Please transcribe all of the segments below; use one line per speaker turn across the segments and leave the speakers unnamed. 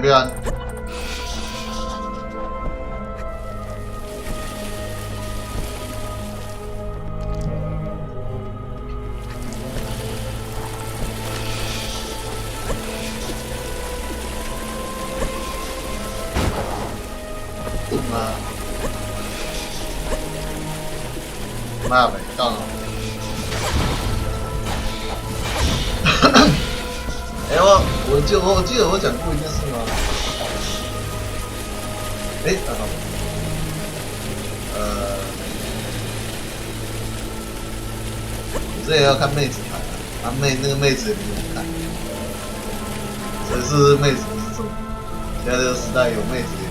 边。妈没杠了。哎、我记得我讲过一件事吗？哎、等等，我之前要看妹子牌啊，那个妹子也没怎么看，所以是妹子不是重点。现在这个时代有妹子也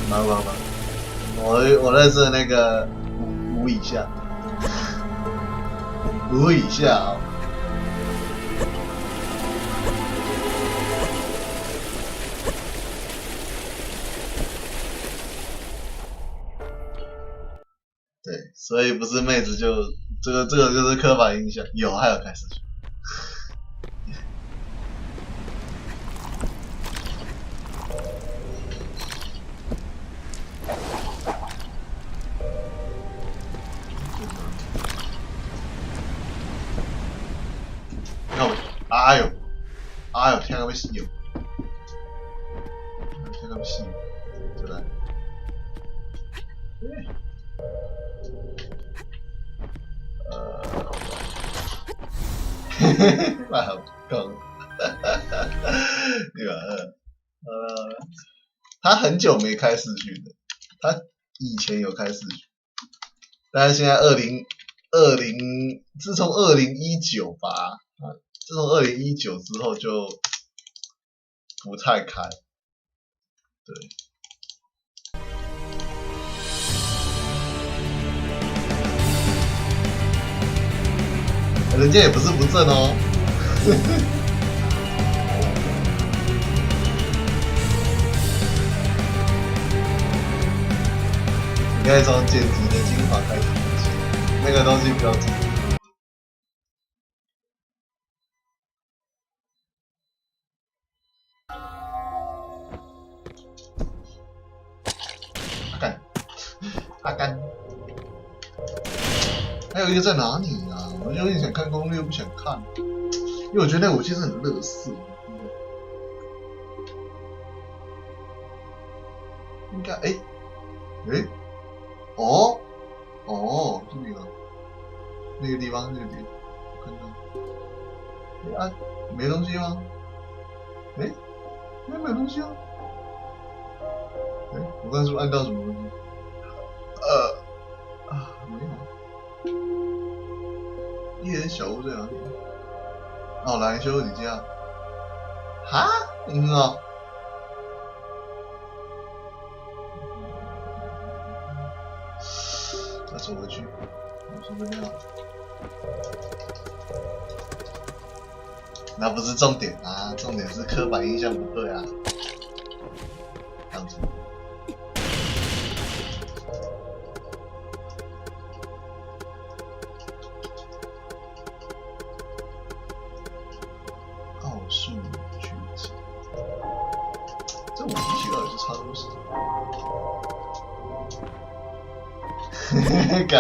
没有。我认识的那个5以下，5以下啊、哦。对，所以不是妹子就这个就是刻板印象，有还有开始。哎呦，天啊，要死哟！天啊，要死！再来。嘿嘿嘿，蛮好讲。对吧？他很久没开视讯了，他以前有开视讯，但是现在自从2019吧。自从2019之后就不太开，对。人家也不是不正哦。你可以从剪辑的精华开始学习，那个东西不要剪。阿甘，还有一个在哪里啊？我有点想看攻略，又不想看，因为我觉得那武器是很垃圾。应该哦，这里啊，那个地方，我看到。啊，没东西吗？没有东西啊。我刚才是不是按到什么东西？没有。一人小屋在哪里？哦，来修理家。哈？哦。再走回去。我说这边。那不是重点啊，重点是刻板印象不对啊。这样子。奥数狙击，这武器到底是差多少？干，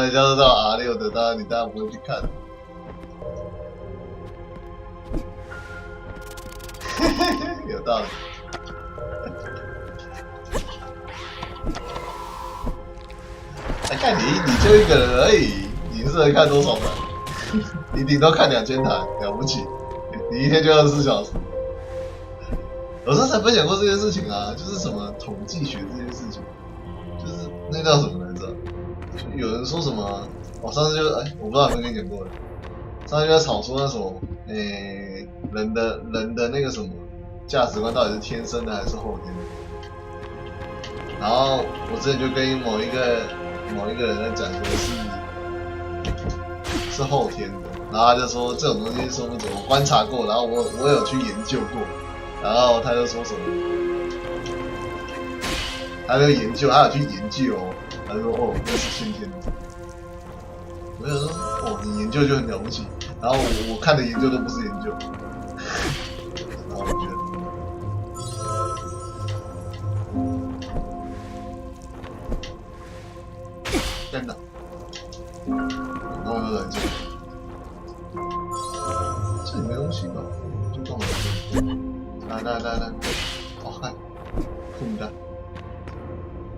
人家都到 R6的，当然你当然不会去看。有道理。看你就一个人而已，你适合看多少盘？你顶多看2000台，了不起。你一天就24小时。我上次才分享过这件事情啊，就是什么统计学这件事情，就是那叫什么来着？就有人说什么，我上次就我不知道有没有跟你讲过了。上次就在吵说那种，人的那个什么价值观到底是天生的还是后天的？然后我之前就跟某一个人在讲说是后天的，然后他就说这种东西说不准，我观察过，然后我有去研究过，然后他就说什么，他就研究，他有去研究哦，他就说那是先天的。我就说你研究就很了不起，然后我看的研究都不是研究，然后我觉得，真的，然后我就冷静，这里没东西吧？就动了，来，好看，空的，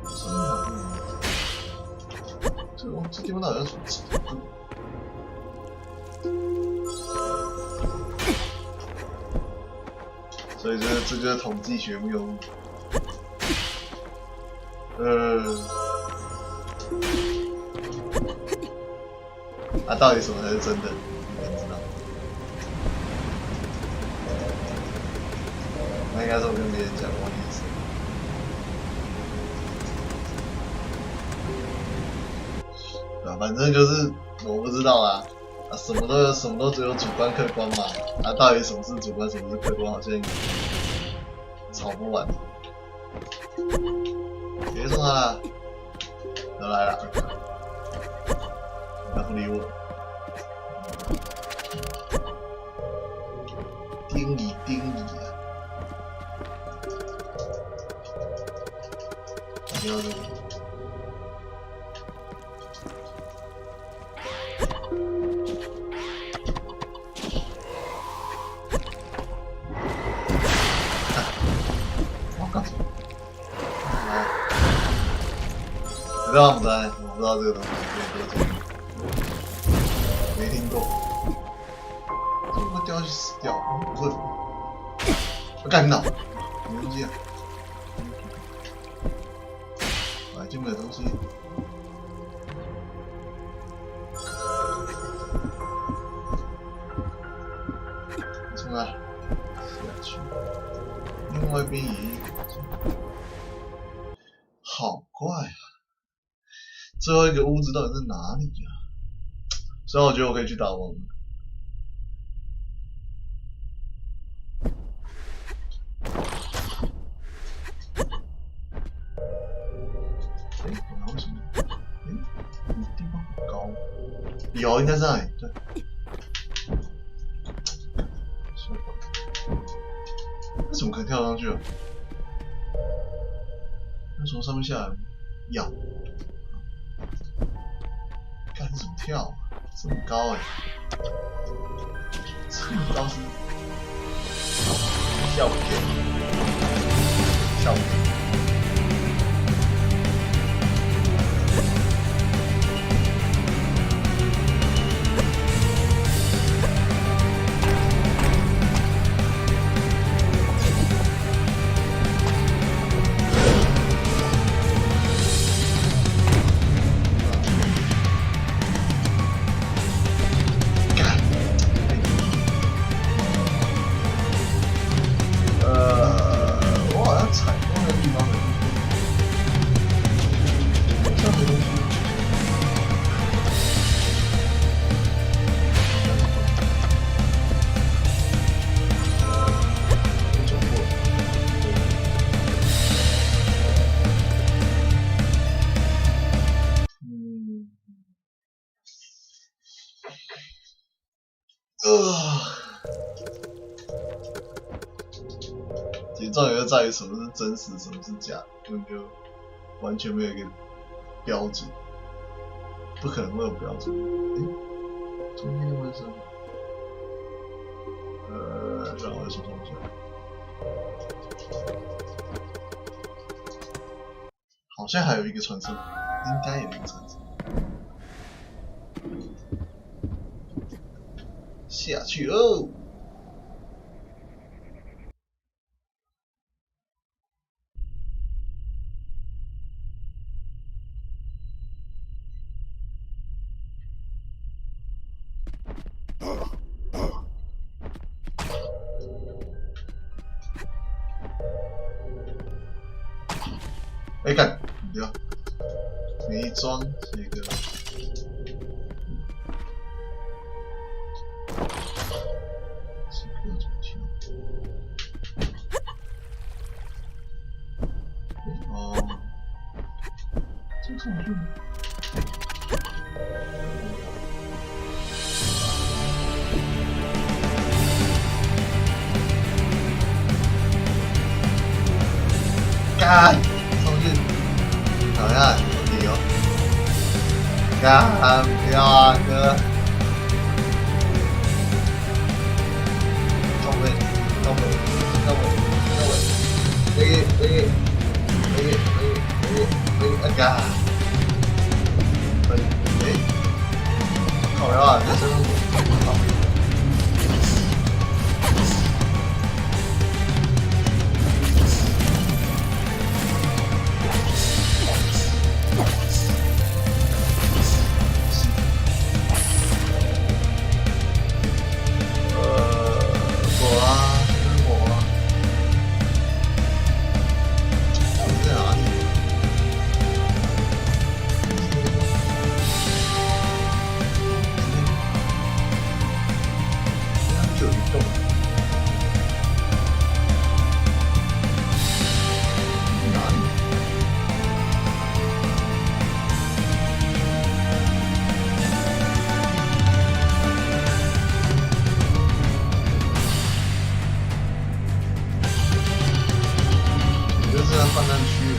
什么？这地方到底要怎么吃？所以这就是统计学谬误。到底什么才是真的？你们知道？那应该是我跟别人讲过的意思。对吧？反正就是我不知道啦。什么都只有主观客观嘛。到底什么是主观，什么是客观，好像吵不完。别送他了，都来了，他不理我。丁乙啊！不要这个。不知道不知道，我不知道这个东西没听过，会不会掉下去死掉？不会，我干到，什么东西啊？买进没有东西。从哪下去？另外一边也有，好怪啊！最后一个屋子到底在哪里呀？虽然我觉得我可以去打王。为什么？地方很高。有，应该在那里。对。那怎么可能跳上去啊？那从上面下来要。看怎么跳啊？这么高这么高是跳不跳？跳不跳？我好像踩过那个地方的，这样没东西。走过。其实重点就在于什么是真实，什么是假，根本就完全没有一个标准，不可能会有标准。中间为什么？让我手动一下。好像还有一个传送，应该有一个传送。下去哦。干，不要，没装这个。这个怎么跳？哦，这个怎么用？干，冲去，好呀，理由，干，不要啊，哥，冲位，冲位，冲位，冲位，啊干，好呀，这是。放上去了。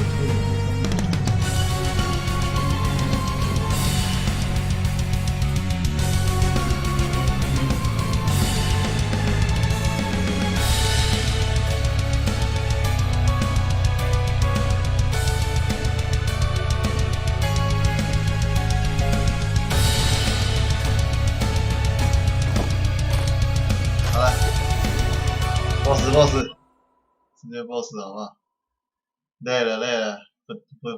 好了 ，boss，直接 boss 好不好？累了，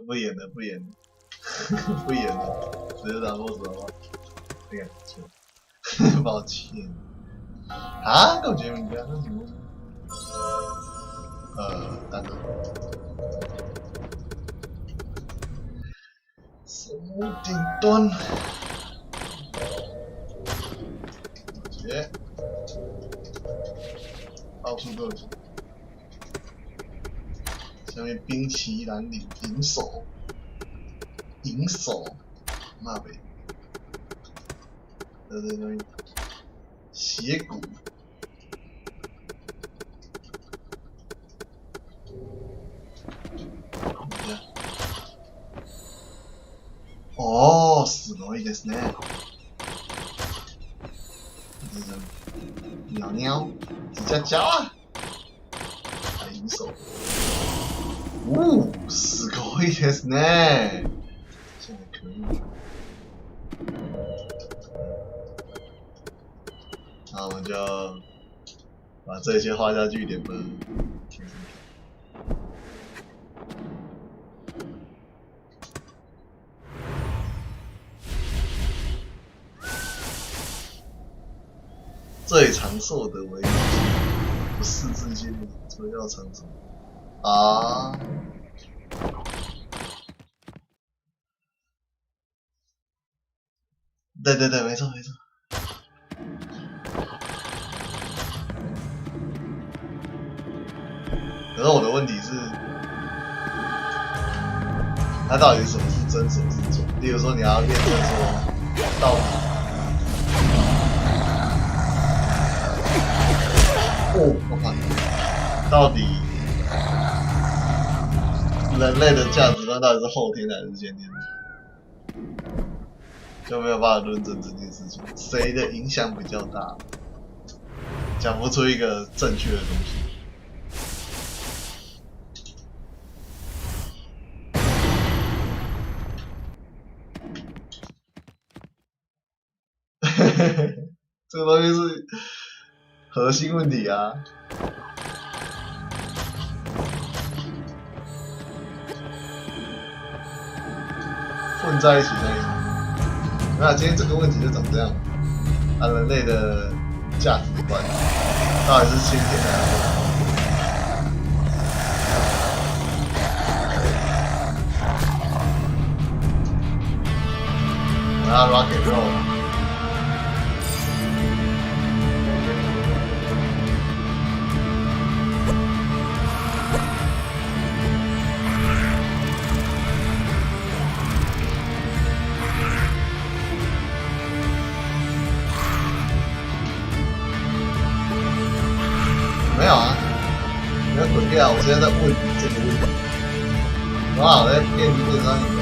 不演了，不演了，直接打 boss 好不好？这个错，抱歉。啊，我觉得你刚刚什么？大哥，生物顶端，到处都有。下面冰淇淋领银手，骂呗，这东西，斜骨，哦，すごいですね。鸟，吱喳啊！银手。すごいですね。现在可以。那我们就把这些画下句点吧。最长寿的为不是自信，所以要长寿啊。对，没错。可是我的问题是，它到底什么是真，什么是假？例如说，你要验证说，到底，我靠，到底人类的价值观到底是后天还是先天？就没有办法论证这件事情，谁的影响比较大？讲不出一个正确的东西。这个东西是核心问题啊！混在一起在一起。那今天这个问题就长这样，人类的价值观到底是先天的还是后天？我要 rock and roll。没有啊，你要滚掉！我现在在问你这个问题。哇，在电商里面。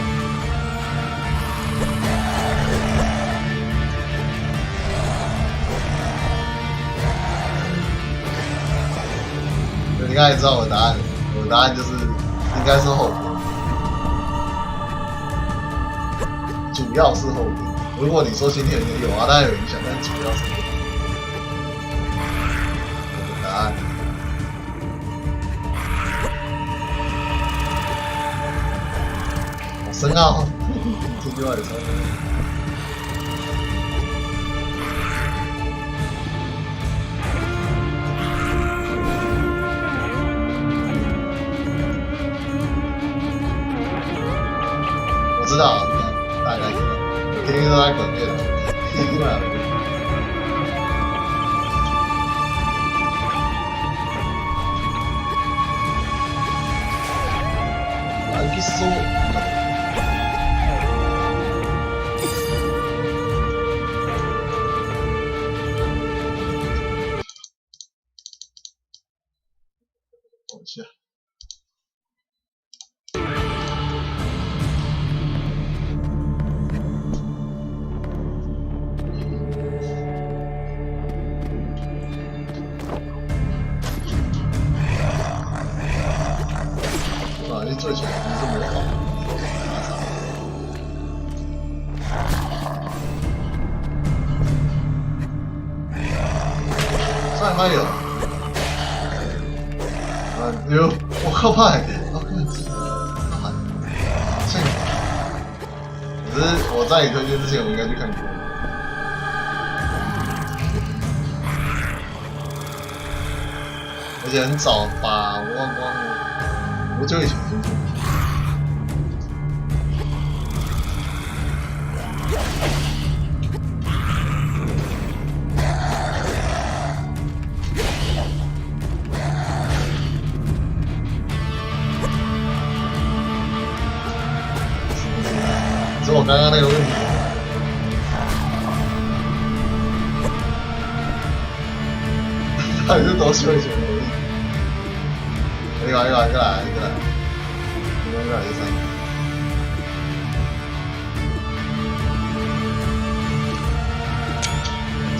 你刚才知道我的答案，我的答案就是应该是后天，主要是后天。如果你说先天也有啊，当然有影响，但主要是后天。我的答案。好深奥，这句话也深奥。我知道，大概知道，天天都在滚电脑，天天啊。来去搜。往下。最强的是魔法，上面有，有，我靠派，可是我在你推荐之前，我应该去看过，而且很早吧，我忘光了，我就以前听过。是我刚刚那个问题，到底是多久以前的问题？一个来，一个来，一个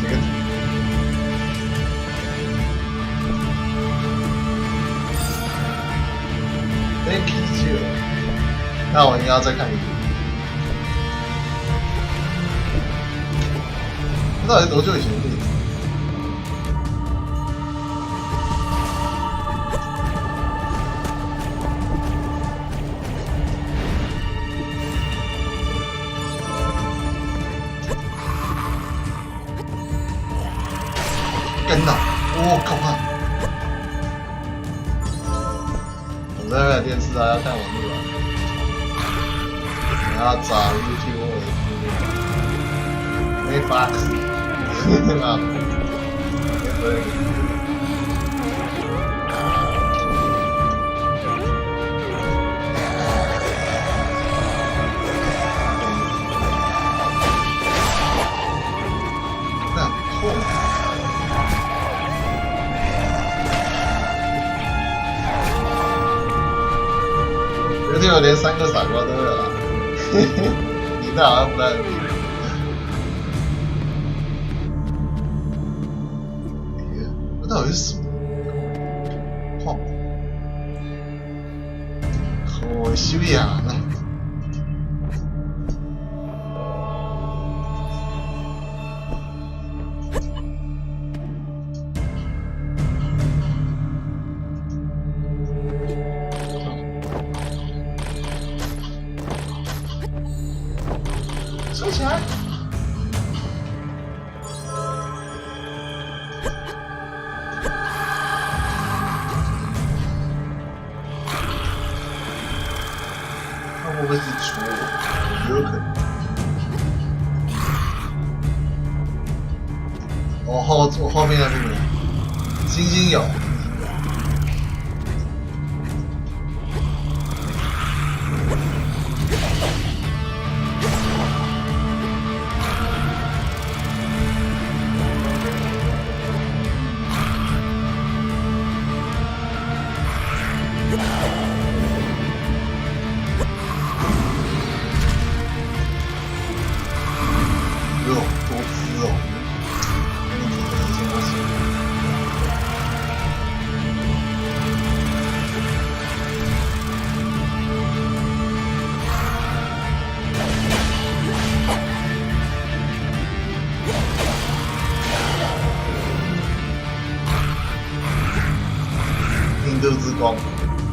这个Thank you， 那我应该要再看一遍。到底多久以前的例子？跟的，我靠！我在看电视啊，要看网络啊，你要找 YouTube 没法子。啊，对。那痛。有天我连3个傻瓜都有了，你那好像不太容易。到底是什么？胖，好修养啊！收起来。会不会是出我？有可能。我后面那边星星有。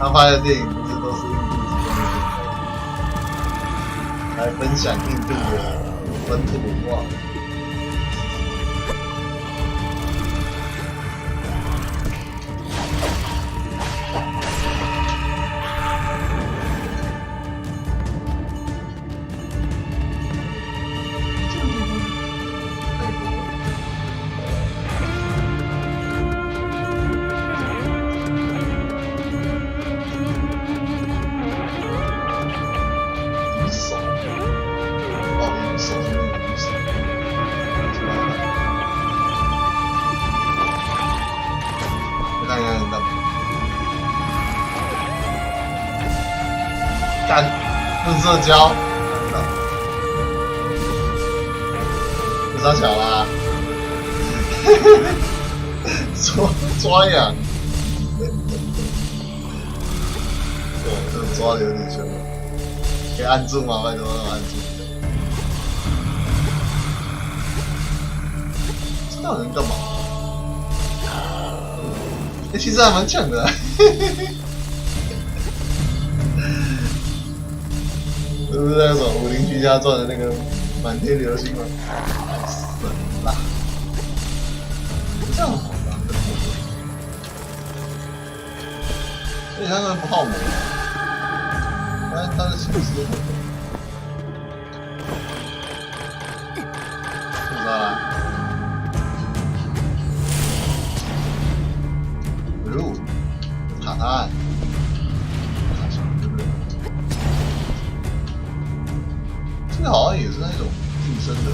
他拍的电影不是都是印度之间的来分享印度的本土文化。干，不社交，不上桥啦，抓痒，这抓的有点凶，可以按住吗？拜托按住。这到底能干嘛？其实还蛮强的。是不是那种《武林群侠传》的那个满天流星吗？死啦！这样好吧？所以他们不耗魔，他的心思。不知道啦。哟，卡他。这个好像也是那种近身的，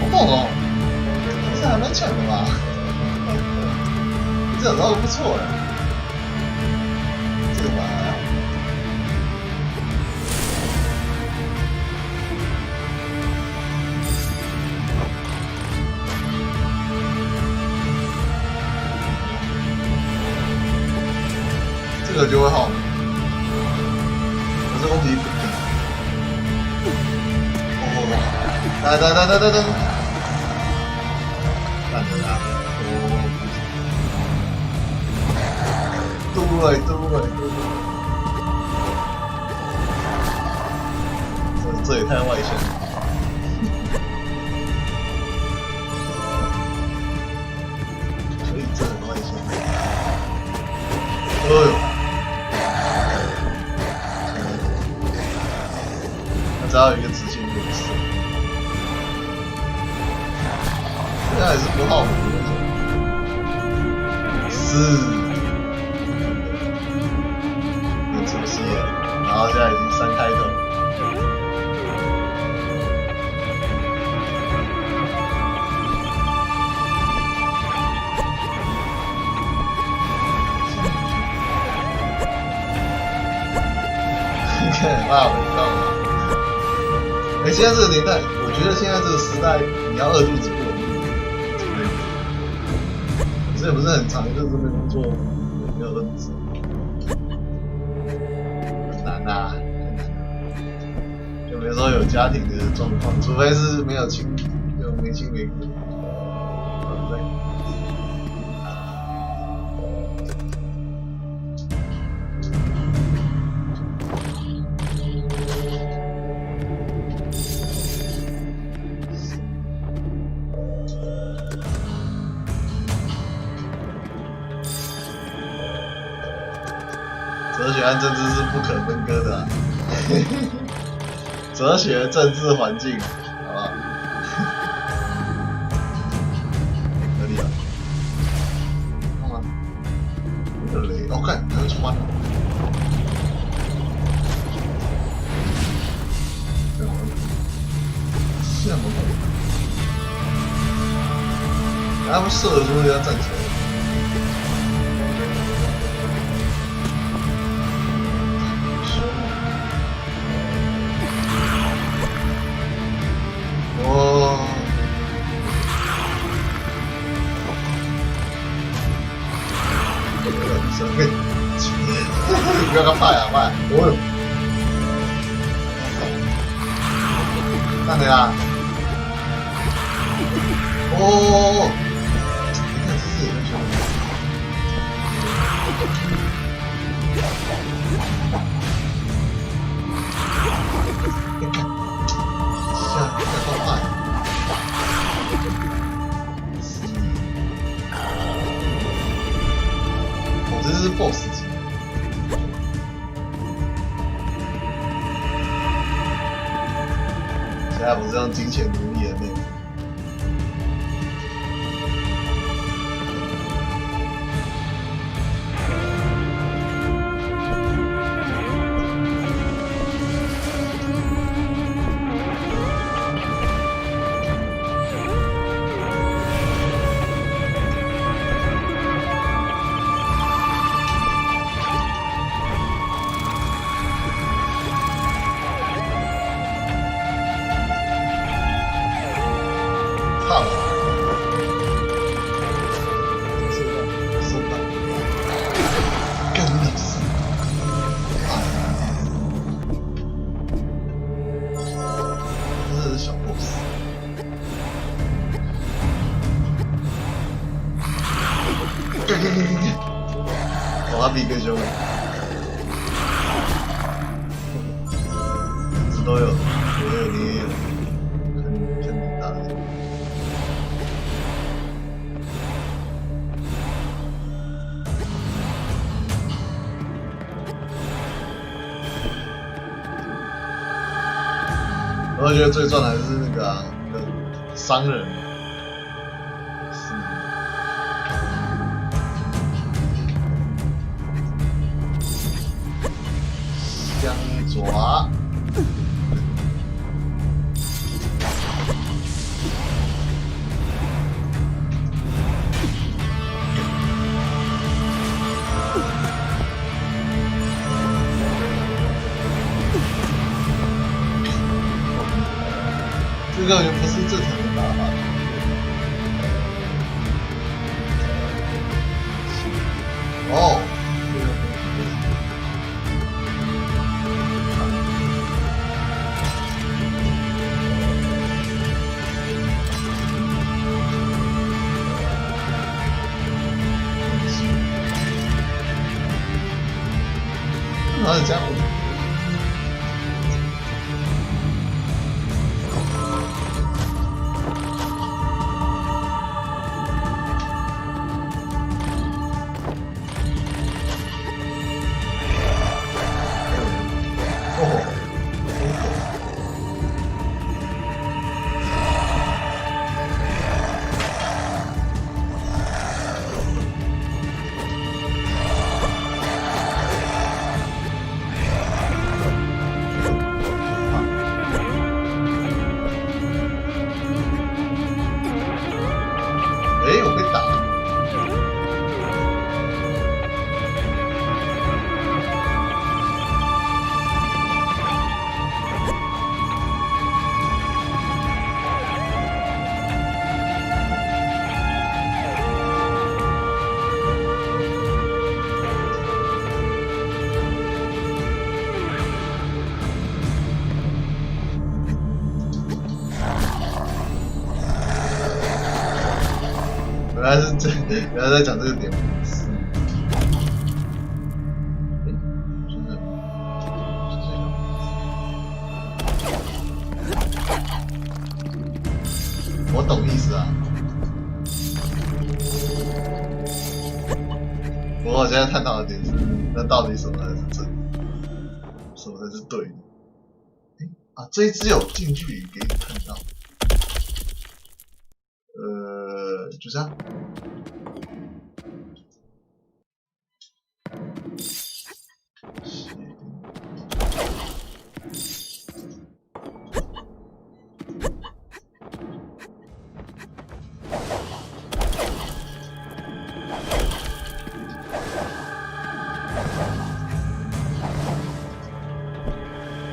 好猛哦！这还蛮强的吧？这招都不错哎。这个吧，这个就会好。我这攻击不低。来，干得啦！对，这也太外线了。可以这么外线？哎呦！只要有一个执行模式，现在还是不耗火那种。是，很出戏了，然后现在已经3开头。你看骂我到吗？现在这个年代，我觉得现在这个时代，你要饿肚子不容易。我之前不是很长一阵子没工作，没有饿肚子，很难啊，就比如说有家庭的状况，除非是没有亲，有没亲没故，对不对？哲学和政治是不可分割的、啊，哲学、政治、环境，好不好？合理啊。干嘛？有雷！哦，看，还有穿。是啊，他们射的时候要站起来。不要个怕呀，怕！哦，看的呀！哦，在不是用金钱奴役人类。操！收到，干你屁事！这是小 boss。干！我他比更凶。都有，我有你也有，看你打的。我觉得最赚的还是那个啊，那个商人，香爪。这个也不是正常的打法。哦。哪有这样？我被打了。原来在讲这个点。我懂意思啊。不过我现在看到的点是，那到底什么才是真的？什么才是对的？啊，这一只有近距离给你看到。就这样。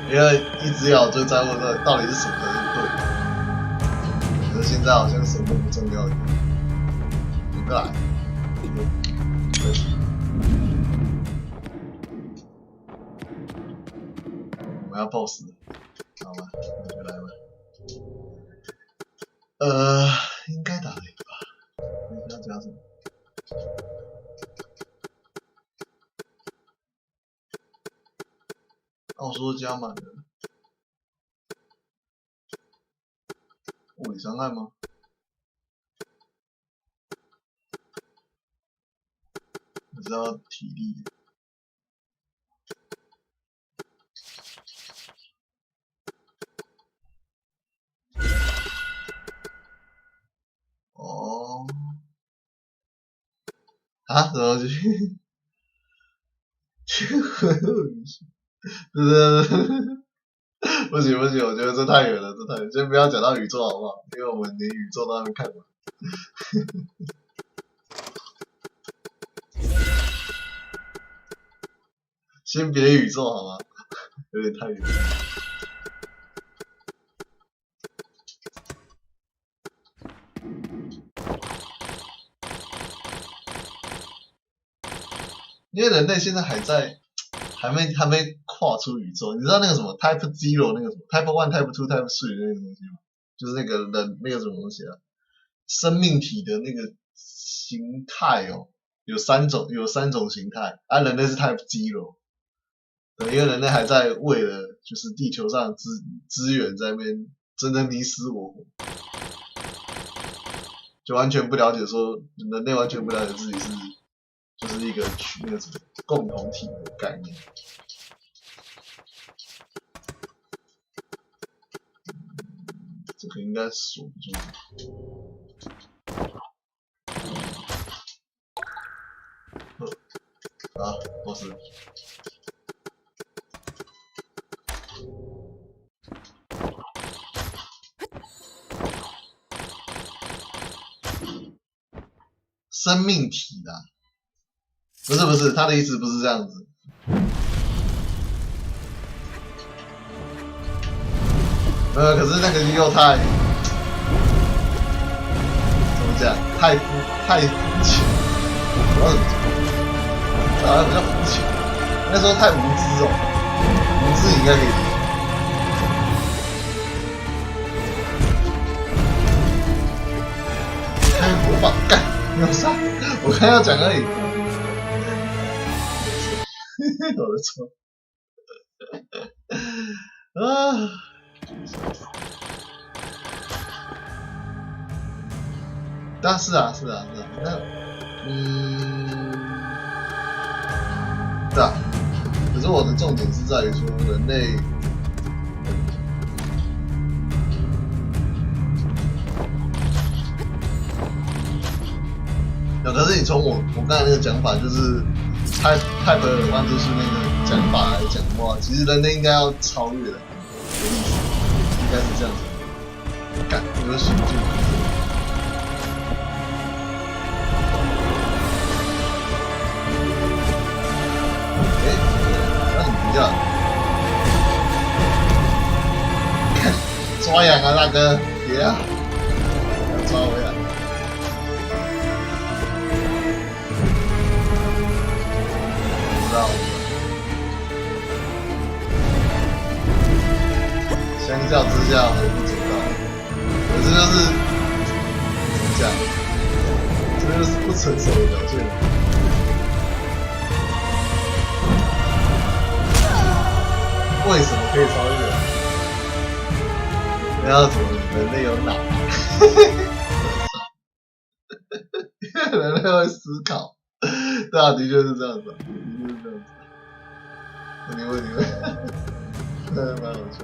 因为一直咬就在问到底是什么才是对的，可是现在好像什么都不重要一样。一个来，我们要 BOSS 了，好吧，那就来吧。应该打雷吧？应该要加什么？奥说加满了。物理伤害吗？我知道体力。啊？什么东西？对，不行不行，我觉得这太远了，这太远，先不要讲到宇宙好不好？因为我们连宇宙都还没看完。先别宇宙好吗？有点太远了。因为人类现在还没跨出宇宙，你知道那个什么 Type Zero 那个什么 Type One、Type Two、Type Three 那个东西吗？就是那个人那个什么东西啊？生命体的那个形态哦，有三种形态，啊，人类是 Type Zero， 对，因为人类还在为了就是地球上的资源在那边争得你死我活，就完全不了解说人类完全不了解自己是就是一个那个什么共同体的概念。这个应该锁不住。啊，不是。生命体啦，不是，他的意思不是这样子。可是那个又太怎么讲？太肤浅。我要怎么讲？这好像比较肤浅，应该说太无知哦。无知你应该可以理解。开魔法干，没有杀，我刚要讲而已。我的错。啊。但是啊，那对啊。可是我的重点是在于说人类，可是你从我刚才那个讲法，就是泰伯尔万就是那个讲法来讲的话，其实人类应该要超越的历史，应该是这样子。干，有行进。那你看，抓痒啊，大哥，别啊，要抓回来。不知道。相较之下，我不知道。可是就是怎么讲，这就是不成熟的表现。为什么可以超越？那要怎么？人类有脑，人类会思考。对啊，的确是这样子，的确是这样子。你问，蛮好笑，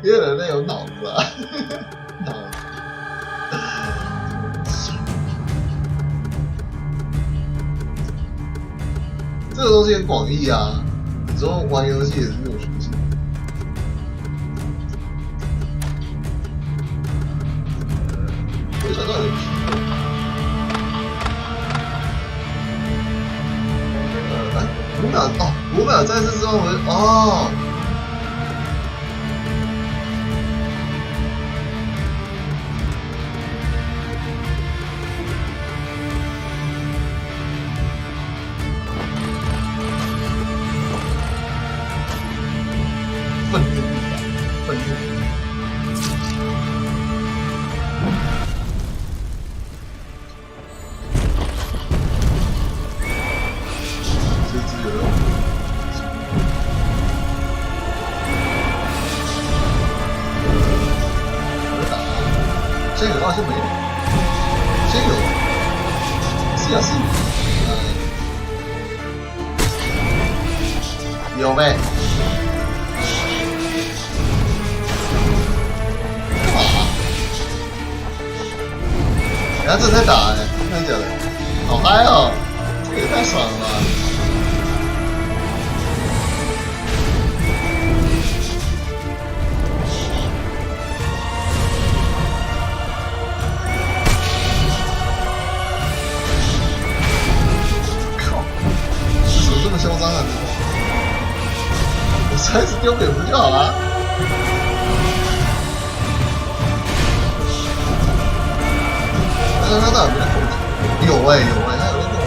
因为人类有脑子啊，脑子。这个东西很广义啊，你说玩游戏也是这种属性。我想到有5秒战士之后愤怒。先有还是没有？先有，是啊是。有没？干嘛？人家正在打真的假的？好嗨哦！这也太爽了吧！靠，怎么这么嚣张啊？我上一次丢蝙蝠就好了。他到底有没有后腿？有哎、有哎、他有在后腿，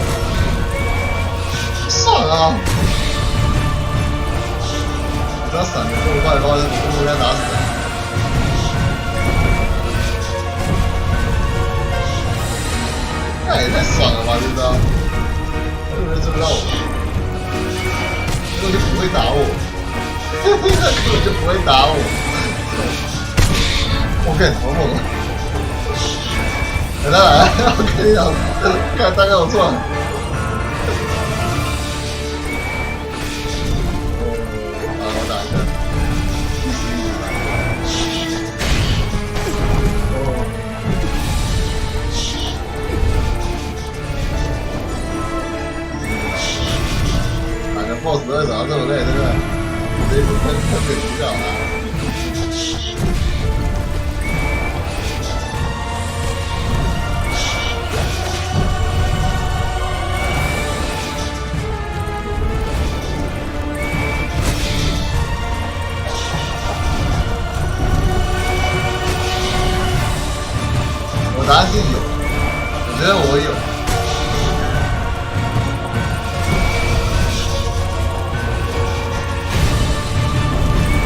爽啊！你知道闪的这么快的话，我应该打死他。那也太爽了吧，这招！他根本追不到我，根本就不会打我，他根本就不会打我。我靠，好猛啊！来来，我跟你讲，看大概我错了。我打一下。打个 BOSS 都会找到这么累，对不对？这一分给不掉了。答案是有，我觉得我有。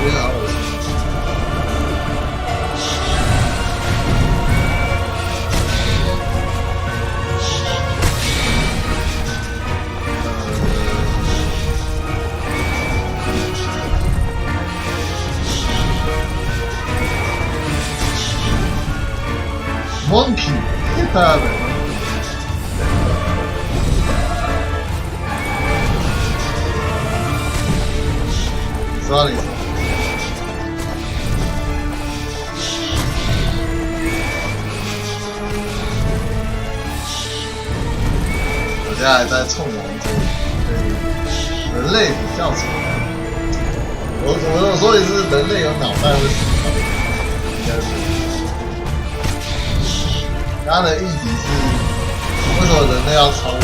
非常恶心。Monkey， 他的。Sorry。我现在还在冲王中，对，人类比较丑。我说的是人类有脑袋会死掉，应该是。他的议题是为什么人类要超越？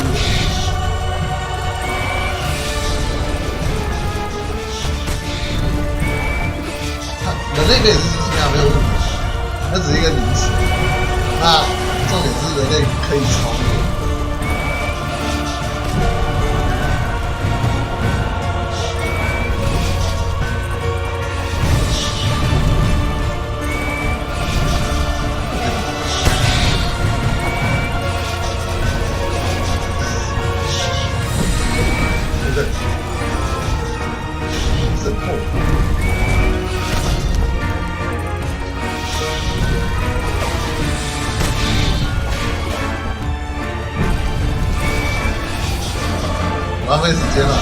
人类可以是机器啊，没有问题，那只是一个名词。那重点是人类可以超越。渗透。浪费时间了。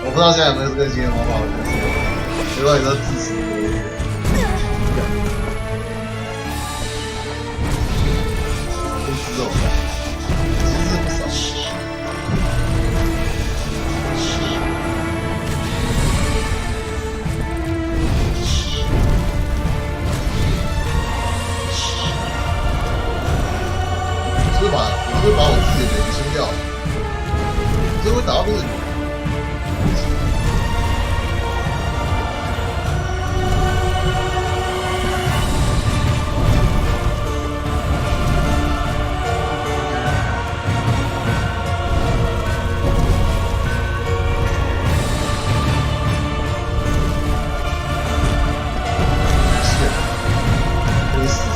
我不知道现在有没有更新的方法，我觉得是有。如果你都支持我。肉，其实不少。我是把我自己的人清掉，这会打到这个。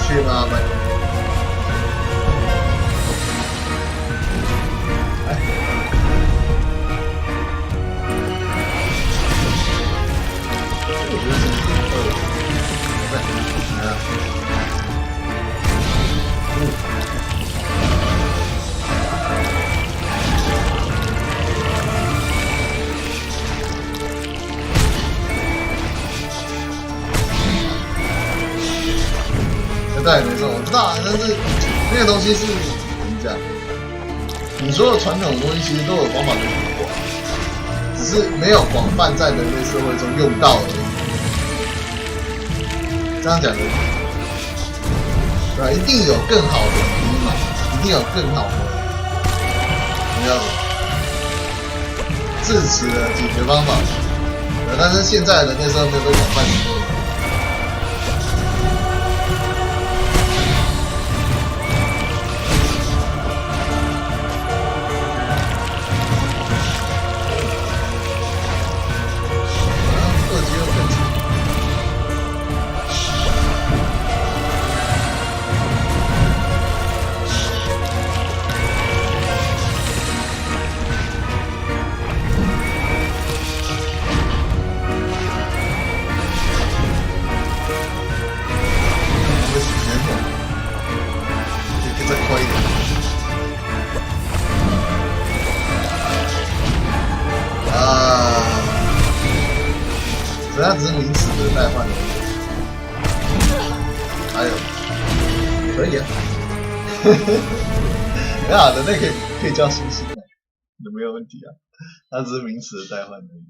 去吗？拜托。来。我觉得是对，来啊。这也没中，道啊，但是那个东西是怎么讲？你所有传统的东西其实都有方法可以突破，只是没有广泛在人类社会中用到而已。这样讲的，对吧？一定有更好的题嘛，一定有更好的，怎么样？智齿的解决方法，但是现在人类社会没有被广泛使用。它只是名词的代换而已。还有，可以啊，没有人类可以叫猩猩的，没有问题啊。它只是名词的代换而已。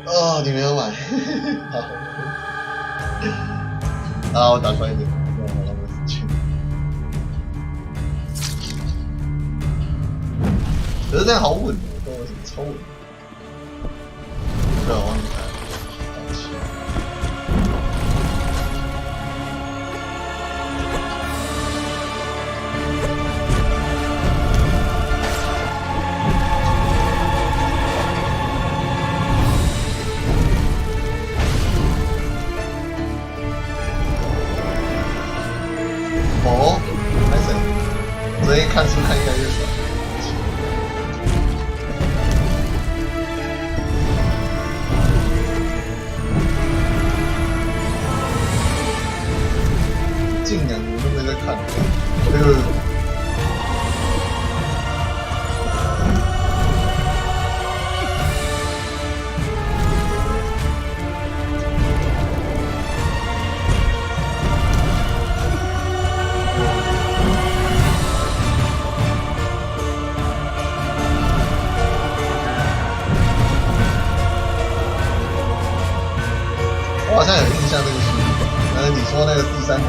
哦，你没有买，好，啊，我打快一点，不然我浪费时间。可是这样好稳哦，不知道为什么超稳。不要忘记开，放弃。哦，开始，我昨天看书看越来越爽。近2年都没在看，这个我好像有印象这个书，但是你说那个第3回。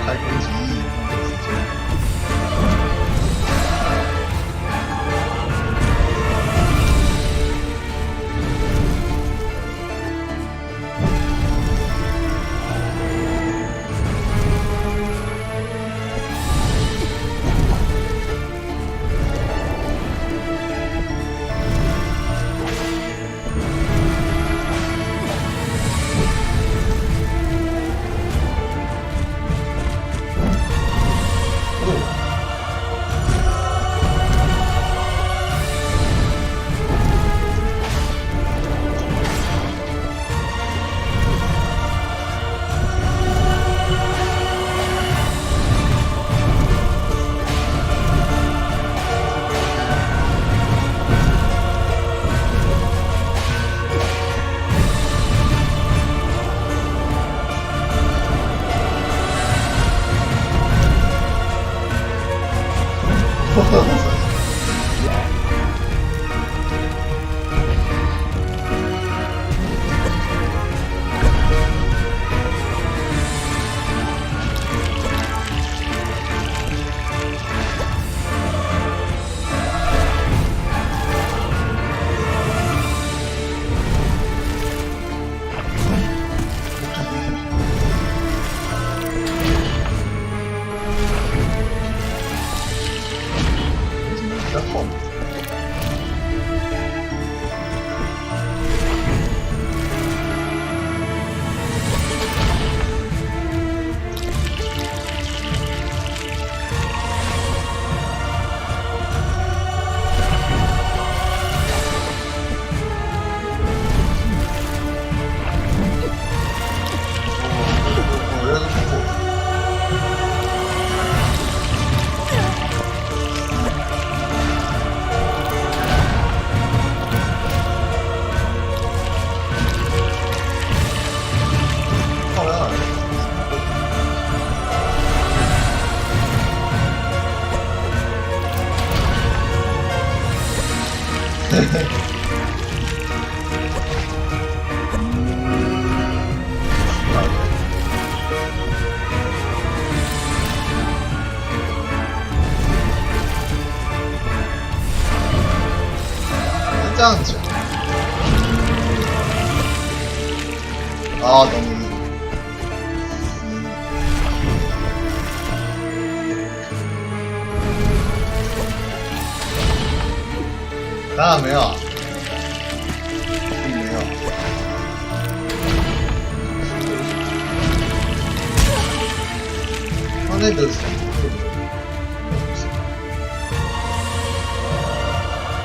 开攻击时间。哦，懂你意思。当然没有啊，并没有。他那个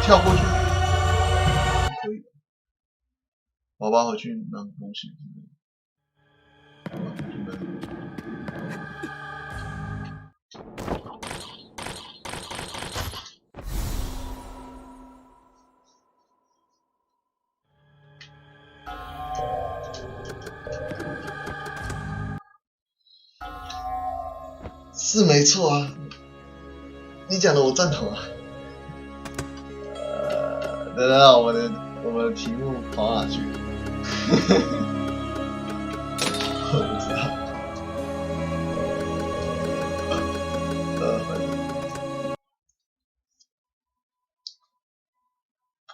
跳过去可以，我把回去拿东西。是没错啊，你讲的我赞同啊。等等，我们的题目跑哪去？我不知道。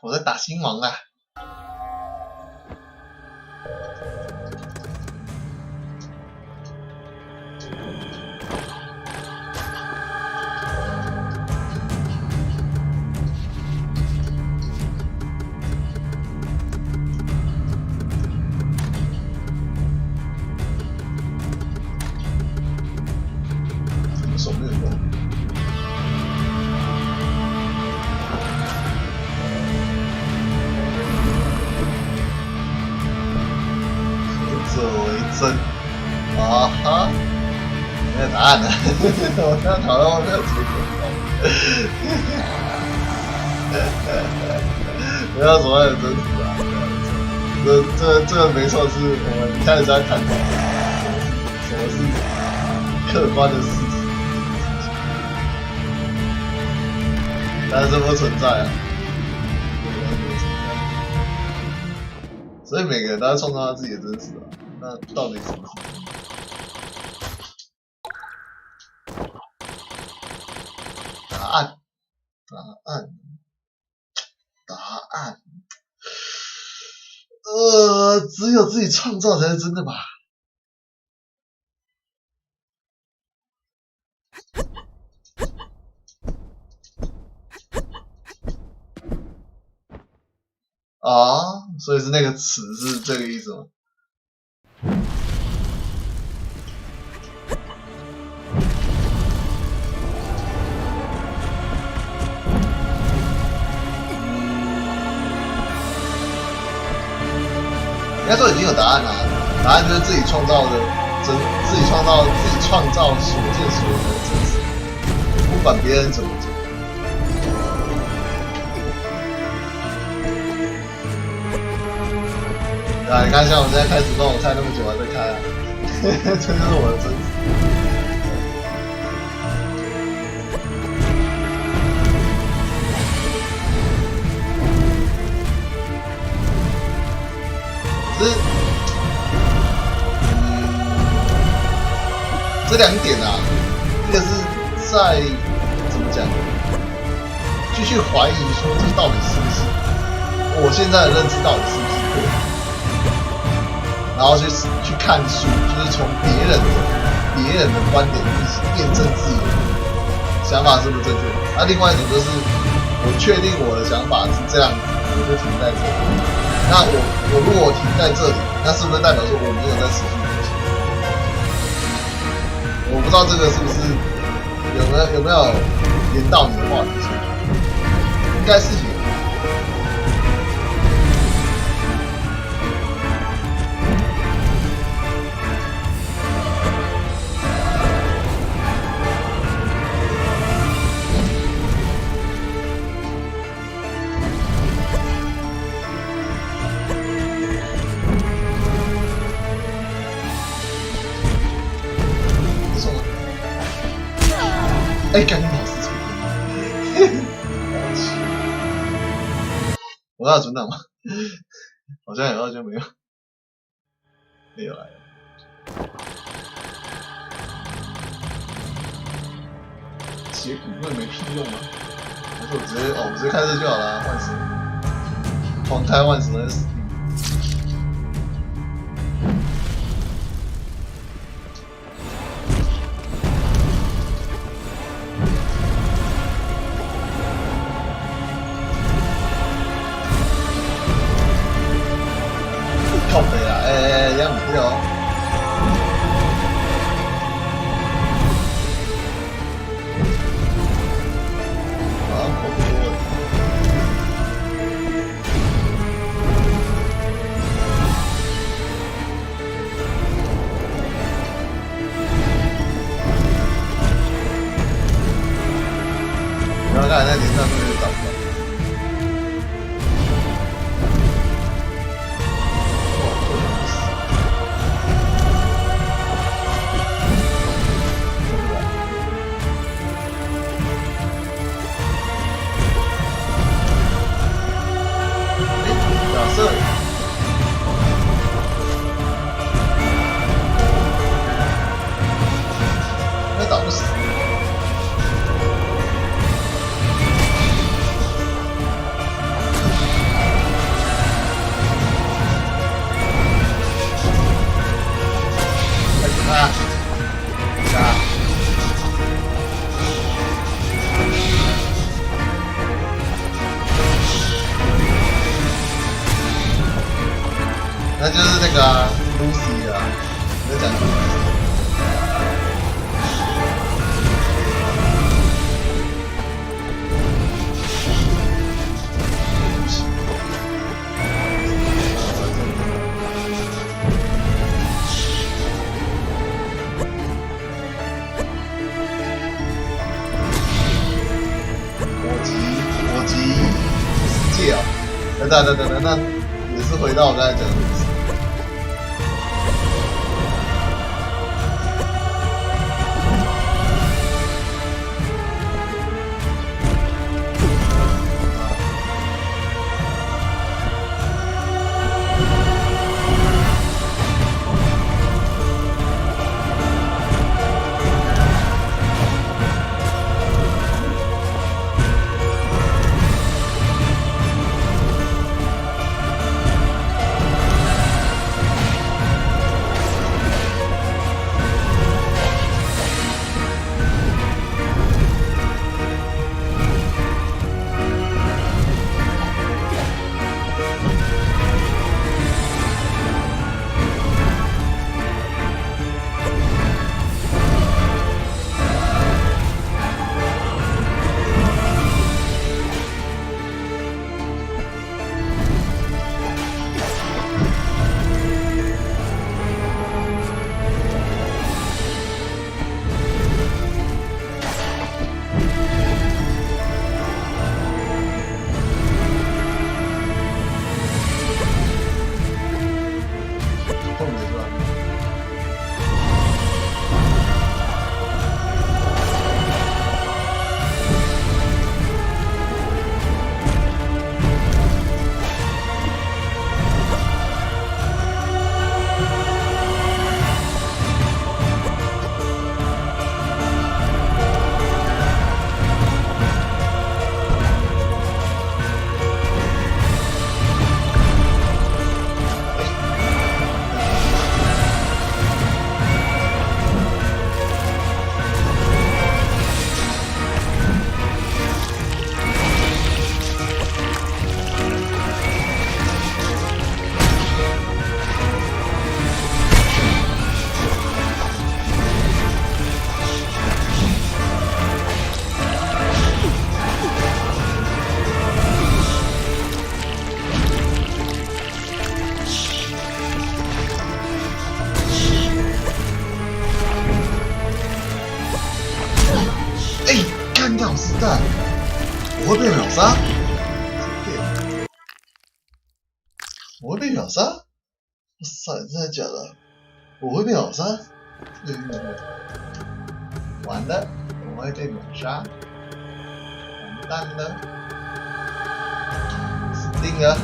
我在打星王啊。手没有用。作为真啊哈，没有答案了。我刚讨论没有结果。没有所谓的真实啊。这个没错，是我们一开始在探讨什么是客观的事实。但是这不存在啊，所以每个人都要创造他自己的真实啊。那到底什么是真实？答案，只有自己创造才是真的吧？啊，所以是那个词是这个意思吗？应该说已经有答案了，答案就是自己创造的自己创造所见所闻的真实，不管别人怎么讲。啊，你看，像我现在开始帮我开那么久还在开啊，这就是我的真实。可是，这两点啊，一个是在怎么讲，继续怀疑说这到底是不是我现在的认知到底是不是对的。然后去看书，就是从别人的观点去验证自己的想法是不是正确。那另外一种就是我确定我的想法是这样子，我就停在这里。那我如果停在这里，那是不是代表说我没有在持续前进？我不知道这个是不是有没有连到你的话题上？应该是有。哎，赶紧老师出现！我要存档吗？好像有，好像没有。没有来了。写骨棍没屁用吗？还是我直接开这就好了，万死，狂开万死的死定。这样不对哦。好像口不多。然后刚才在连上面就找不到。角色。应该打不死。啊！杀！那就是那个 Lucy 啊，你在讲什么？火鸡世界啊！等，那也是回到我刚才讲的意思。鸟丝蛋，我会被秒杀？我会被秒杀？哇塞，真的假的？我会被秒杀？完了，我会被秒杀，完蛋了，死定了！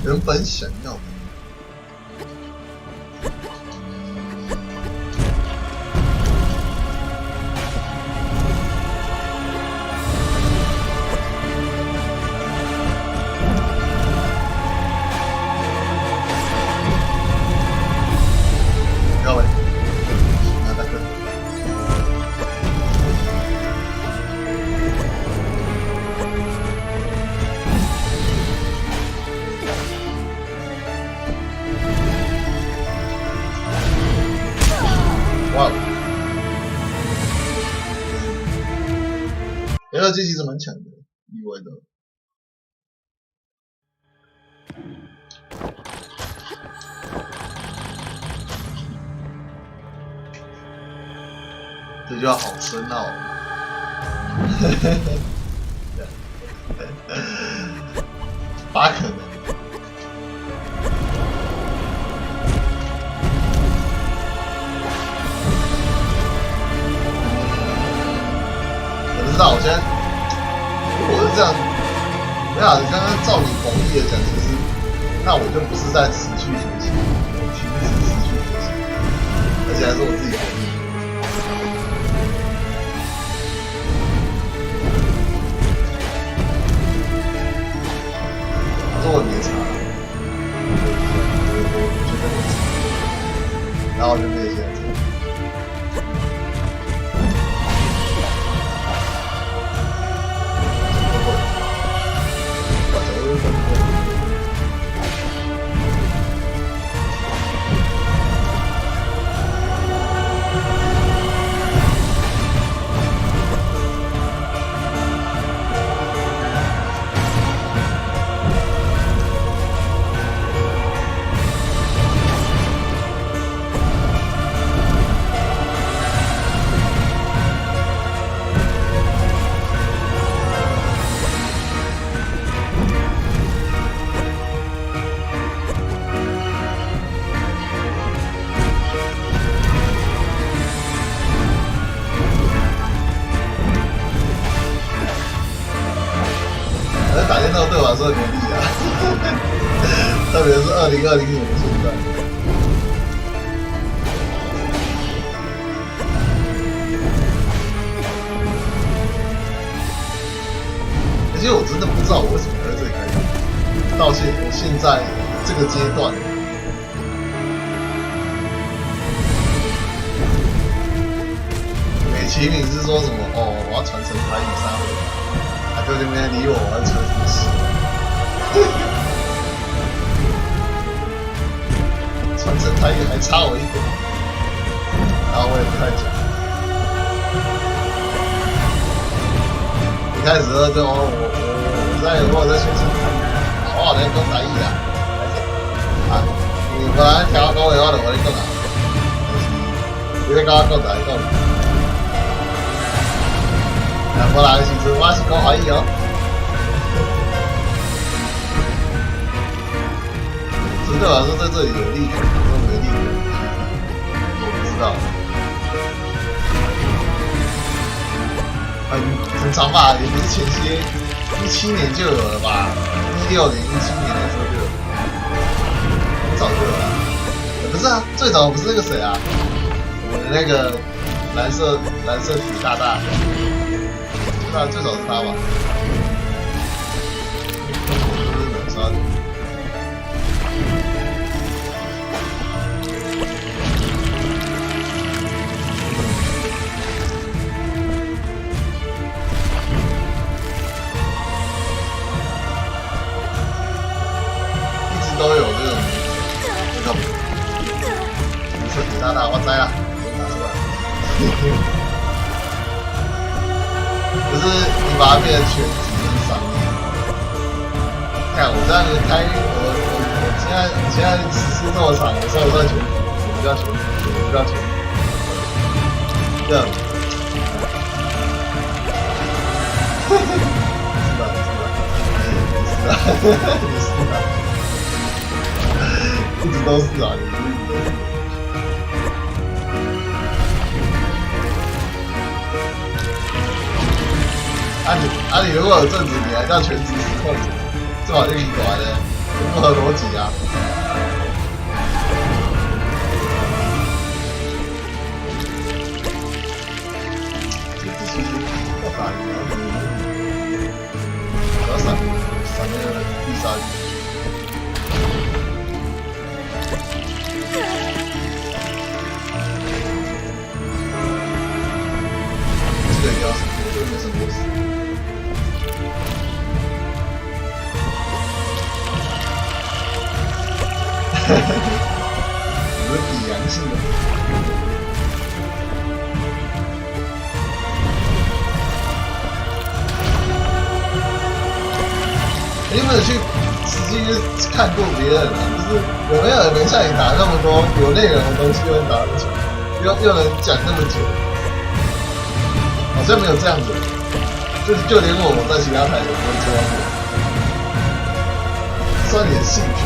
原本想要的。得二阶其实蛮强的，意外的。这句话好深奥。八可能。我知道，我现在如果是这样，没有，刚刚照你广义的讲，其实那我就不是在持续学习，我停止持续学习，而且还是我自己同意。可是我也没差，我觉得没差，然后我就没有现在这样。打电动对我来说很便利啊，特别是2020年的现在。而且我真的不知道我为什么在这里开始，到我现在这个阶段，美其名是说什么哦，我要传承台语三回。他就那边理我，我要扯什么事？传承台语还差我一点，然后我也不太讲。一开始就我在学成台语，我在讲台语啦，啊，你本来听我讲的我就跟你讲啦，就是你要跟我讲台语讲。无啦，其实我是讲华语哦。这对我来说，在这里有利可图，有没利可图，我不知道。很长吧，也不是前些17年就有了吧？16年、17年的时候就有，很早就有了。不是啊，最早不是那个谁啊？我们那个蓝色体大大。那最早是他吧？就是冷杀的。一直都有这种蓝色体大大，我摘了，拿出来。可是你把它变成全职跟商业，看我这样子开，我现在时速这么长，我算不算全职？我不叫全职，我不叫全职。这样，你是啊，一直都是啊，你一直都是。你如果有正职，你还叫全职实况者，这好像奇怪的，不合逻辑啊。这其实要打赢啊，不要闪那个必杀技。这个要闪，这个没什么意思。我是比阳性的。没有去实际去看过别人啊，就是有没有人能像你打那么多有内容的东西，又能打那么久，又能讲那么久？好像没有这样子，就连我在其他台也不会做到这，算你的兴趣。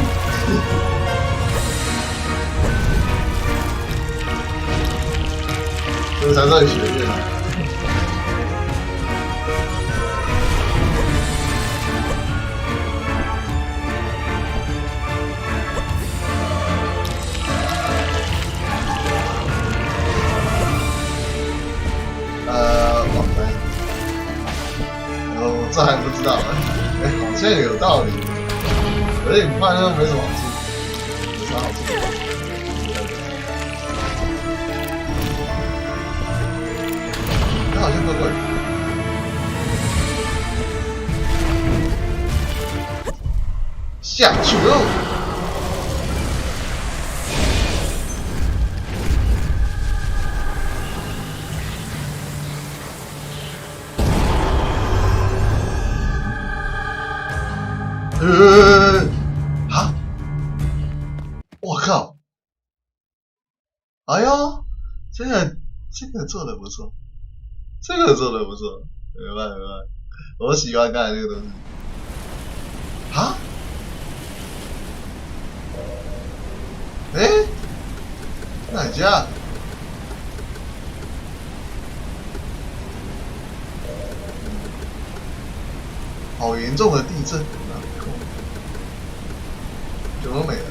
所以才算学院啊。网单，这还不知道，哎，好像有道理，可是你放就没什么好处，没啥好处。那好像怪怪的。下去喽！啊！我靠！哎呦，这个做的不错，这个做的不错，明白明白，我喜欢刚才那个东西。啊？哎，哪家？好严重的地震！怎么没了？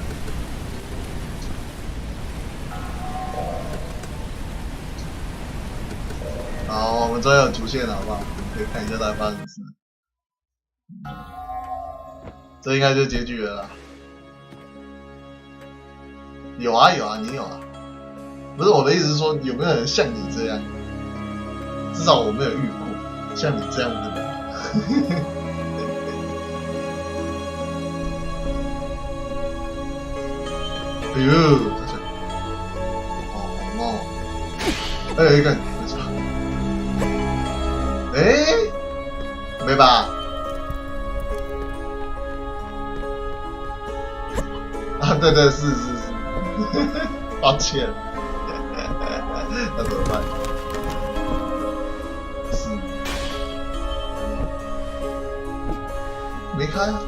好，我们终于有主线了，好不好？我们可以看一下到底发生什么事。这应该就是结局了啦。有啊有啊，你有啊。不是我的意思是说，有没有人像你这样？至少我没有遇过像你这样的人。哎呦，这是好梦。哎，看，没错。哎，没吧？啊，对对，是，抱歉。那怎么办？是，没开啊？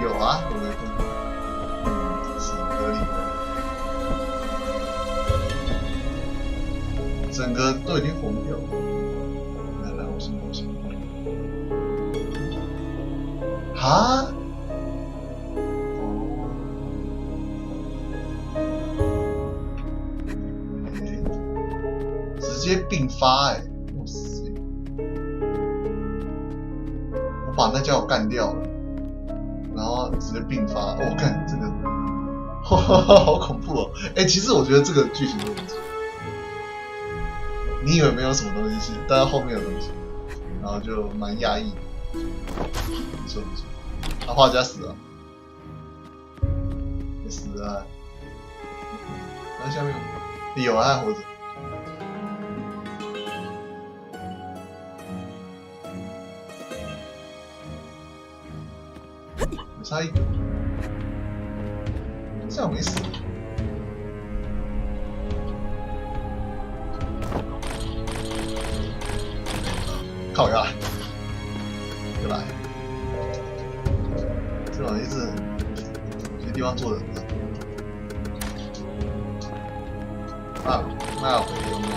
有啊，我没碰过。是合理的。整个都已经红掉了。来，我先。哈？直接并发哎、哇塞！我把那家伙干掉了，然后直接并发，我干这个，好恐怖哦！哎、其实我觉得这个剧情有问题。你以为没有什么东西是，但是后面有东西，然后就蛮压抑的。不错，他画家死了，也死了。然后下面有啊，还活着。差一个，这样没死。靠呀！又来，这种一直有些地方做人的。那要回用吗？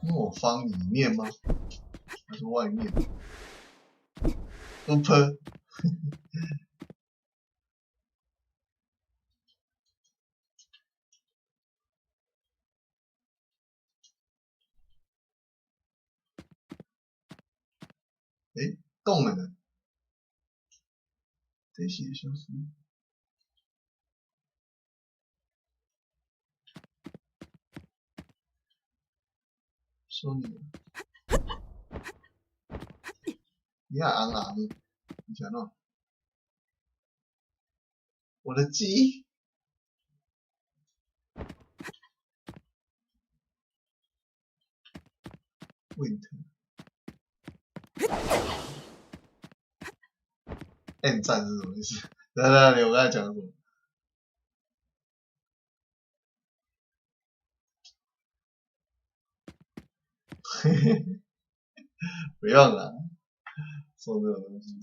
磨坊里面吗？还是外面 ？Super。哎，动了呢。这些消失。说你还昂昂，你想弄？我的鸡。Winter。N 战是什么意思？来，我刚才讲什么？不用了，送这种东西。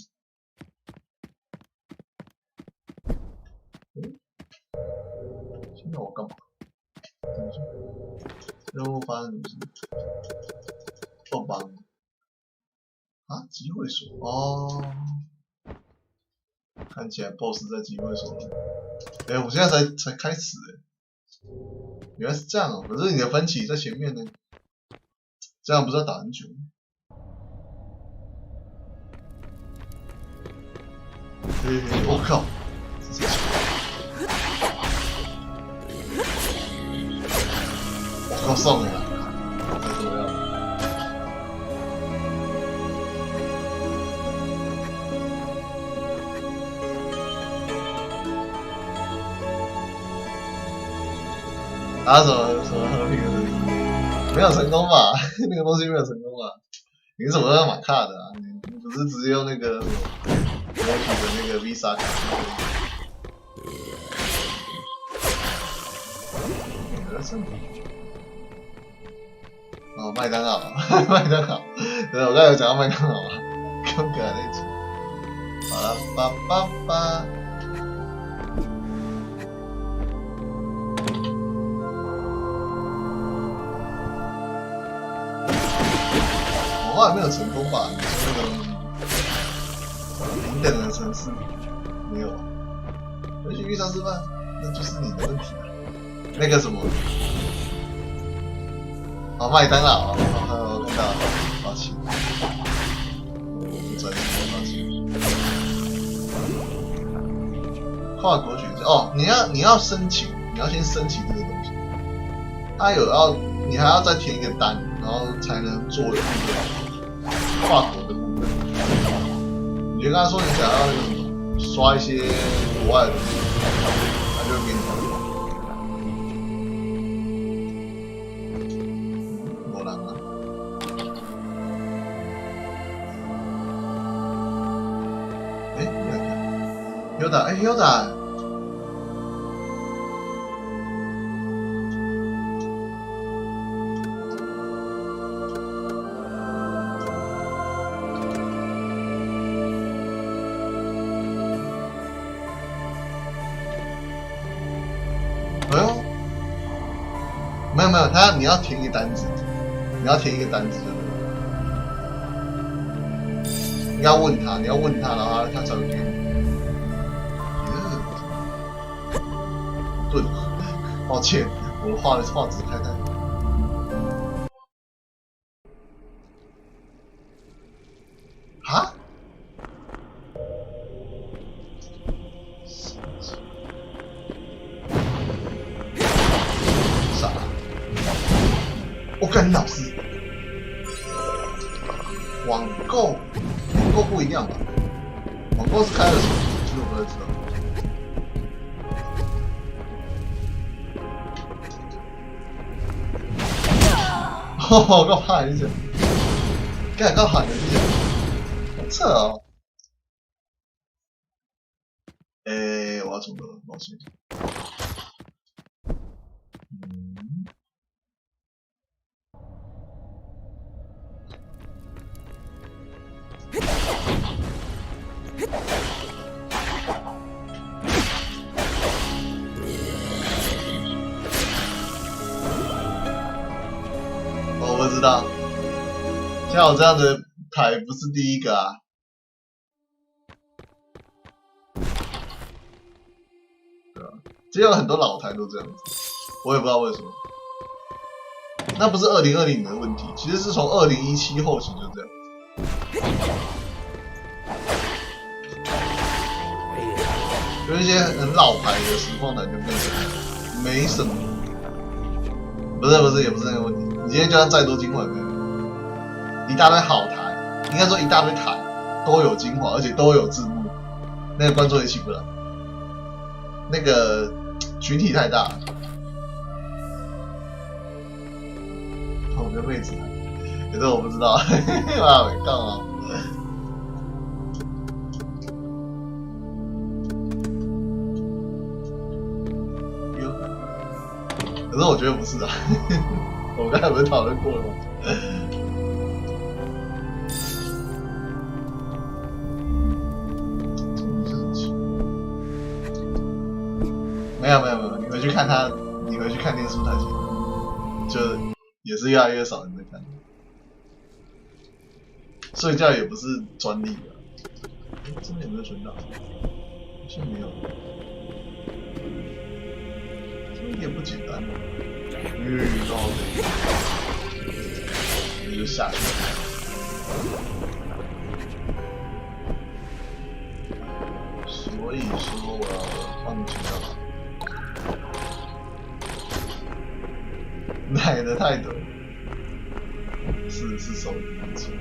现在我干嘛？等一下，任务发生什么事？帮帮啊！集会所哦，看起来 BOSS 在集会所了。我现在才开始原来是这样哦。可是你的分歧在前面呢，这样不是要打很久？我靠！我靠，送你了，太重要了。啊什么和平的没有成功吧？那个东西没有成功吧？你怎么要买卡的啊？你不是直接用那个什么 Nike 的那个 Visa 卡？哦，麦当劳，麦当劳，对，我刚才有讲到麦当劳啊，更可爱那集。巴拉巴巴巴。我后来没有成功吧？你说那个平等的城市没有啊？回去遇上吃饭，那就是你的问题了。那个什么，哦，麦当劳，我看到了，抱歉，我不专心，抱歉。跨国学校哦，你要申请，你要先申请这个东西，它有你还要再填一个单，然后才能做那个跨国的部分。你就跟他说你想要那个什么，刷一些国外的东西，他就会给你看。没人啊。Hilda， 哎呦，没有，你要填一个单子，你要填一个单子，你要问他，然后他才会给你。对，抱歉，我的画质太大。啊？啥？我跟老师，网购不一样吧？网购是开了什么？其实我不太知道。哦，够怕一下，干够喊的一下，好扯哦。我要重了，抱歉。我知道，像我这样的台不是第一个啊。对啊，其实有很多老台都这样子，我也不知道为什么。那不是2020的问题，其实是从2017后期就这样。有一些很老牌的实况台就变成没什么。不是，也不是那个问题。你今天就算再多精华，一大堆好台，应该说一大堆台都有精华，而且都有字幕，那个观众也起不来，那个群体太大了。我跟妹子，可是我不知道，啊，没杠啊。可是我觉得不是啊，我刚才不是讨论过了吗？没有，你回去看他，你回去看电视台就也是越来越少人在看。睡觉也不是专利的，这边有没有存档？好像没有。这也不简单。遇到你就下去。所以说我要放弃干嘛？奶的太多，是手里没错。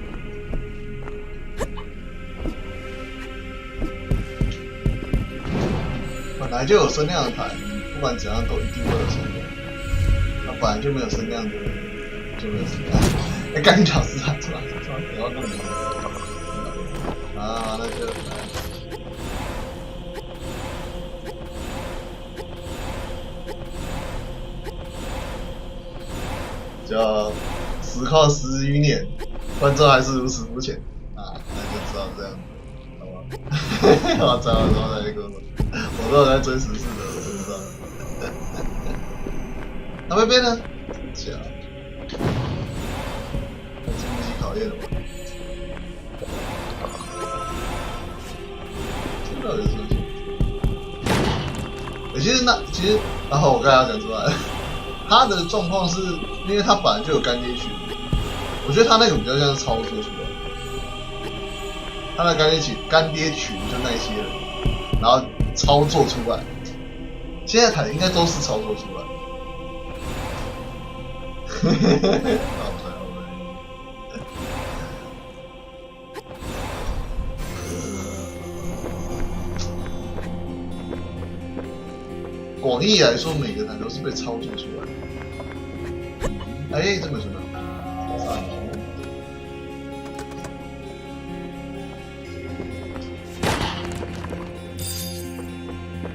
本来就有声量的台，不管怎样都一定会有声量。那本来就没有声量的，就没有声量。哎，赶紧讲实话，出来，不要弄你。啊，那就来。就实况10余年，观众还是如此肤浅啊，那就知道这样，好吧？我知道在那个，我都有在追时事的，我知道。他会变呢？假，经不起考验了吧？这到底是什么？其实，然后我刚才讲出来，他的状况是因为他本来就有干爹群，我觉得他那个比较像是操作出来，他的干爹群就那些人，然后操作出来，现在台应该都是操作出来。广义来说，每个台都是被操作出来的。哎，这么说呢？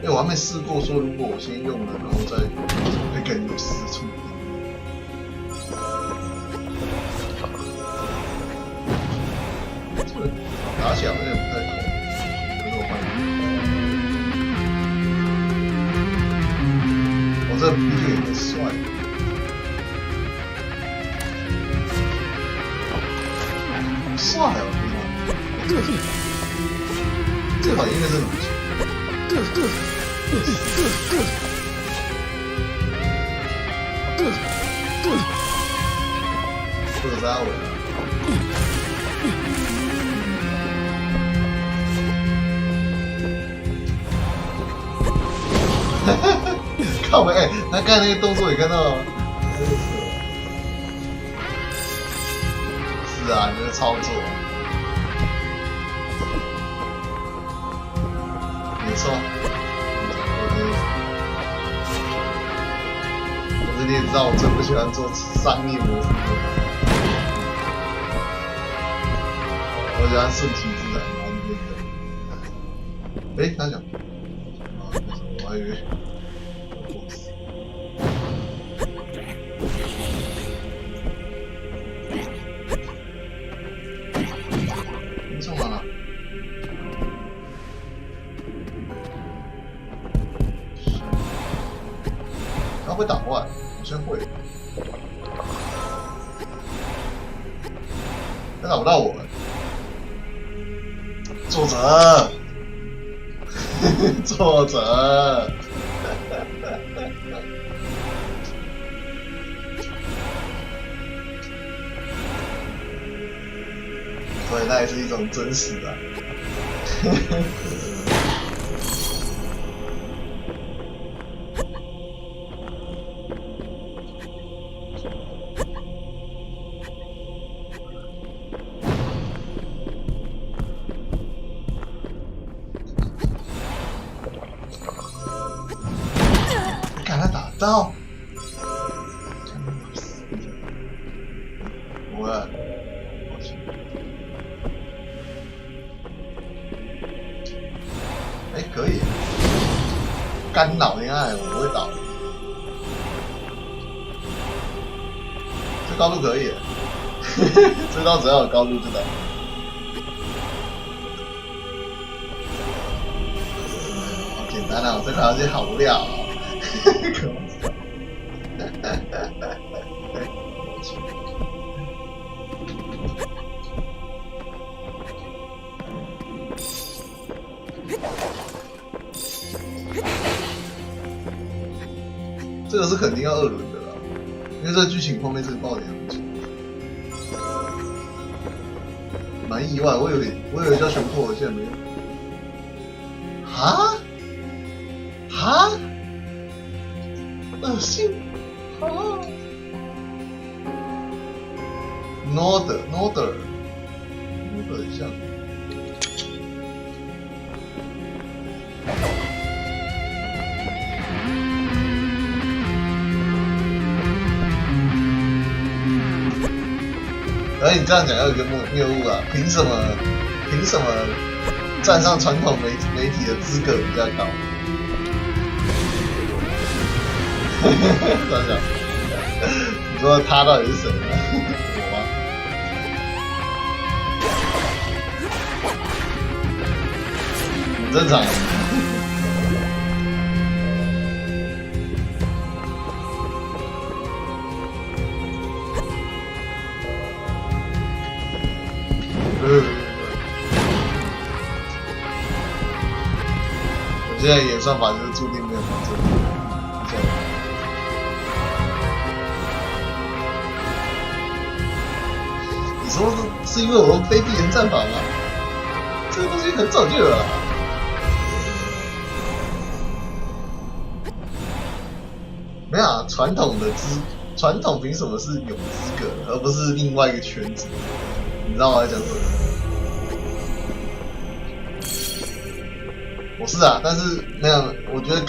因为我还没试过说，如果我先用了，然后再会更有实处。这个打起来有点不太痛，可是我换。我这不是有点帅？帅哦，这把音乐真的不错。这三尾啊！靠北，他刚才那个动作你看到了吗？是啊，你的操作。没错，可是你也知道我最不喜欢做商业模式的，我喜欢顺其自然，然后就变成。他讲，我还以为我死。你冲完了？他会打怪，好像会。他打不到我们。作者，作者。所以那也是一种真实的。到。我啊，抱歉。哎，可以。干扰恋爱，我不会倒。这高度可以。这招只要有高度就倒。好简单啊！这个游戏好无聊。这个是肯定要2轮的啦，因为这个剧情后面这个爆点很强，蛮意外。我以为叫全破，现在没有。哈？恶心！啊 ！Norder 很像。而你这样讲要有一个谬误啊！凭什么站上传统媒体的资格比较高？这样讲，你说他到底是谁呢？我吗？很正常。我现在演算法就是注定没有帮助。你说是因为我非必然战法吗？这个东西很早就有了。没有啊，传统凭什么是有资格，而不是另外一个圈子？你知道我在讲什么？我是啊，但是没有，我觉得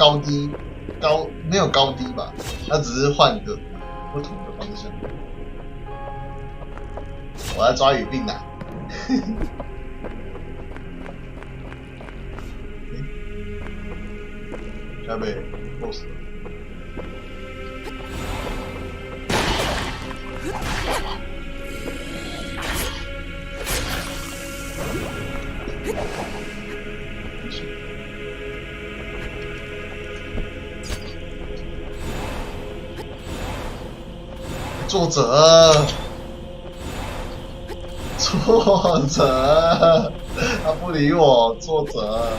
没有高低吧，它只是换个不同的方向。我在抓语病呢。下被 boss。作者，他不理我，作者。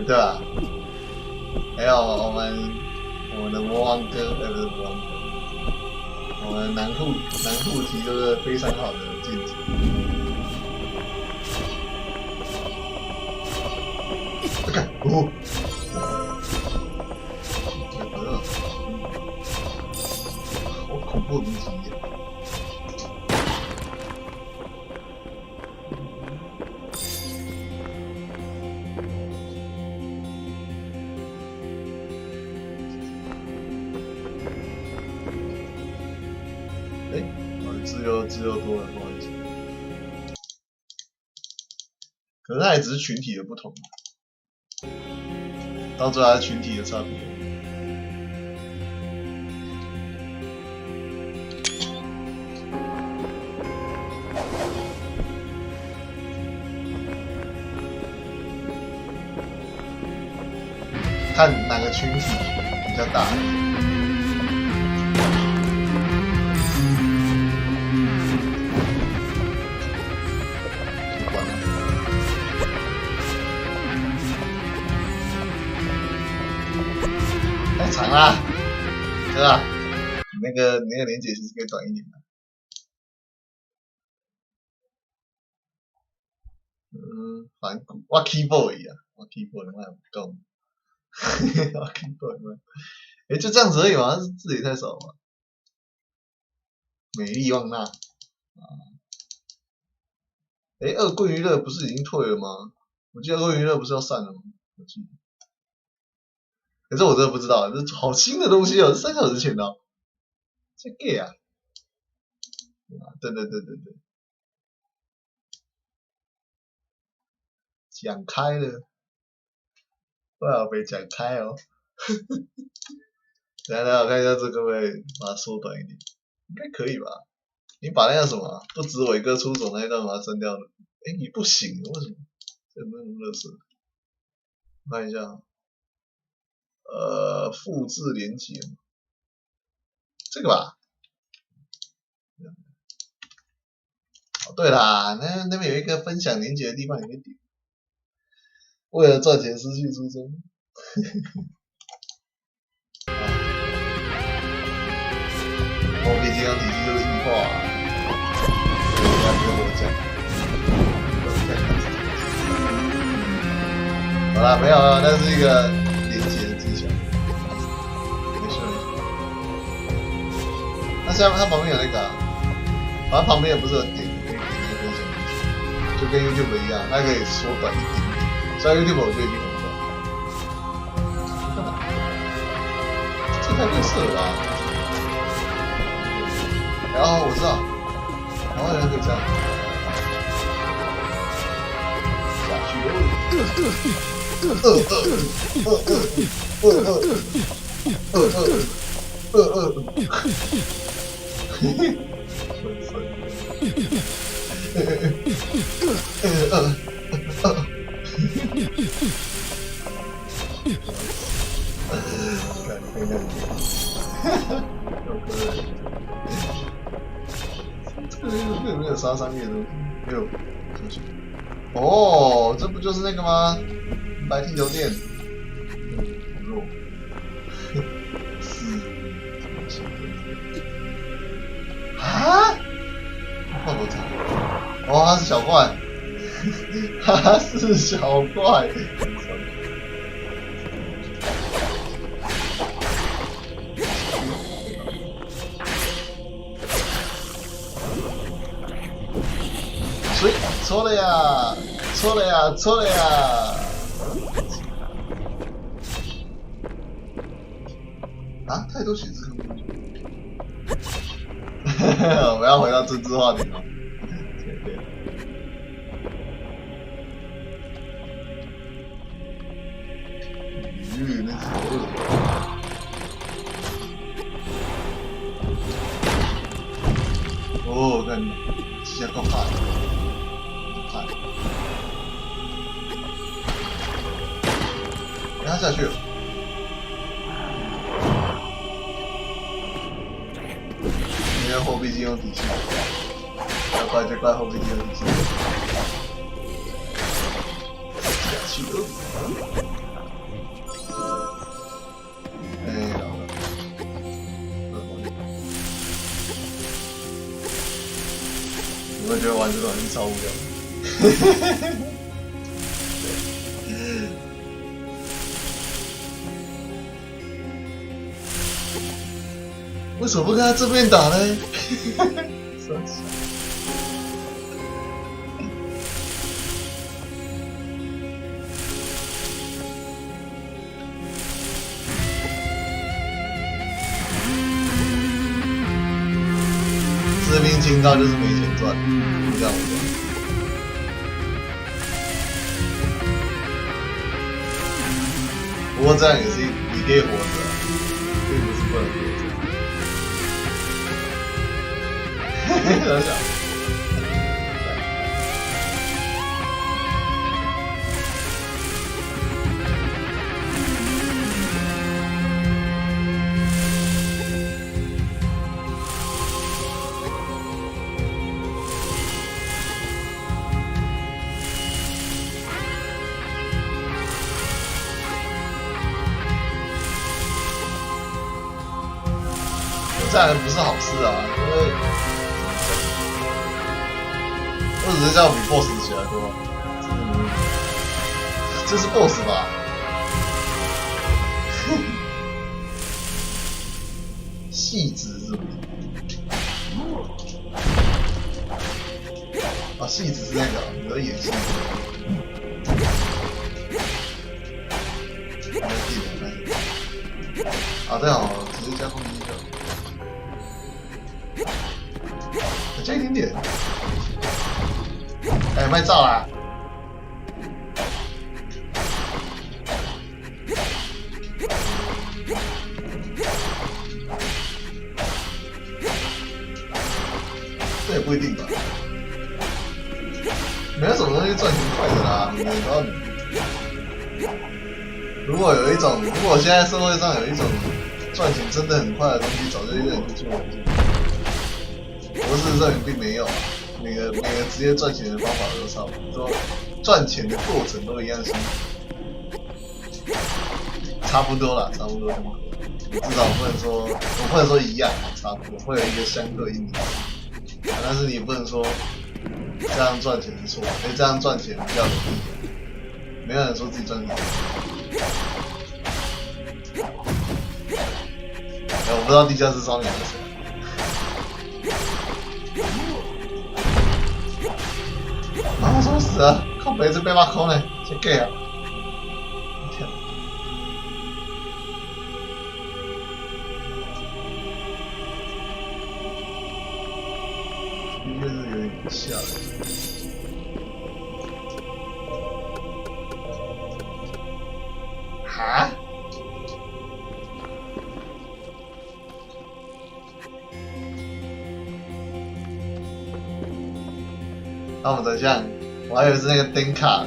对吧？还有我们的魔王哥，不是魔王哥，我们南户提这个非常好的见解。看，哦，好恐怖的东西。自由多了，不好意思。可是它也只是群体的不同，到最后还是群体的差别。看哪个群体比较大。太长啦，对吧？你那个连结其实可以短一点的。反骨，我 keyboard 啊，我 keyboard 我也不够，我 keyboard 就这样子而已嘛，字也太少了。美丽旺娜，恶棍娱乐不是已经退了吗？我记得恶棍娱乐不是要散了吗？我记得，可是我真的不知道，这好新的东西哦，是3小时前的、哦，这 gay 啊！对，讲开了，不要被讲开哦。等下我看一下这个会把它缩短一点，应该可以吧？你把那个什么不止伟哥出手那一段把它删掉了，你不行，为什么？这有没有那么垃圾？我看一下，复制连接，这个吧。哦，对啦，那边有一个分享连接的地方，你可以点。为了赚钱失去初衷。后面金刚体系就是异化、不要跟我讲。好啦，没有了，那是一个连接的技巧。没事。那现在它旁边有那个、反正旁边也不是有点，可以点那个分享连接，就跟 YouTube 一样，它可以缩短一点点。虽然 YouTube 我就已经很短。干嘛？这太绿色了吧？然后我知道，然后人可以这样下去。有没有杀伤力的东西？没有，出去。哦，这不就是那个吗？白地球店。好弱。啊？换多长？哦，他是小怪。他是小怪。错了呀！错了呀！错了呀！啊，太多血字。我们要回到政治话题了。那是哦，看，这够怕的。他下去了，因为货币金融体系，要怪就怪货币金融体系。下去了，老了，你会觉得玩这种游戏超无聊？为什么不跟他正面打呢？士兵清高就是没钱赚，就这样我说。不过这样也是你可以活着，并不是不能活着。怎么想？这样不是好事啊，因为。我只是这样比 BOSS 起来多，真的这是 BOSS 吧？细致是不是？啊，细致是那个，你在演戏。啊，对哦，直接加攻击就。加一点点。哎，卖照啦！这也不一定吧。没有什么东西赚钱快的啦，你知道？如果现在社会上有一种赚钱真的很快的东西，早就有人去做了。不是证明并没有，每个职业赚钱的方法都差不多，赚钱的过程都一样辛苦，差不多啦，差不多。至少我不能说一样，差不多会有一个相对应的。但是你不能说这样赚钱是错，这样赚钱比较容易。没有人说自己赚钱。我不知道地下室少年是谁。啊！我怎么死了？靠北这被挖空呢？谁给啊？天！音乐是有点吓人。哈？那我们等下，我还以为是那个灯卡，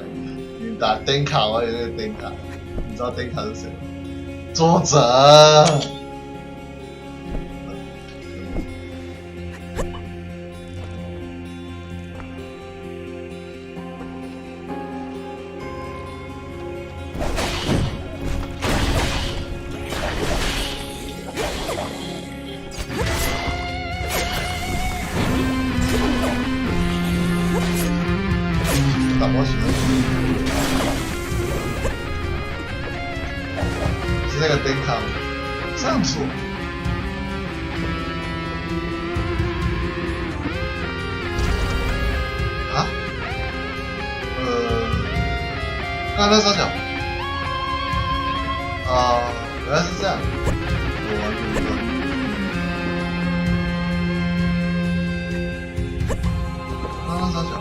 你打灯卡，我还以为那个灯卡。你知道灯卡是谁吗？作者。打模型是那个灯卡吗？这样说。啊？刚才啥讲？啊，原来是这样。我完全不知道。刚才啥讲？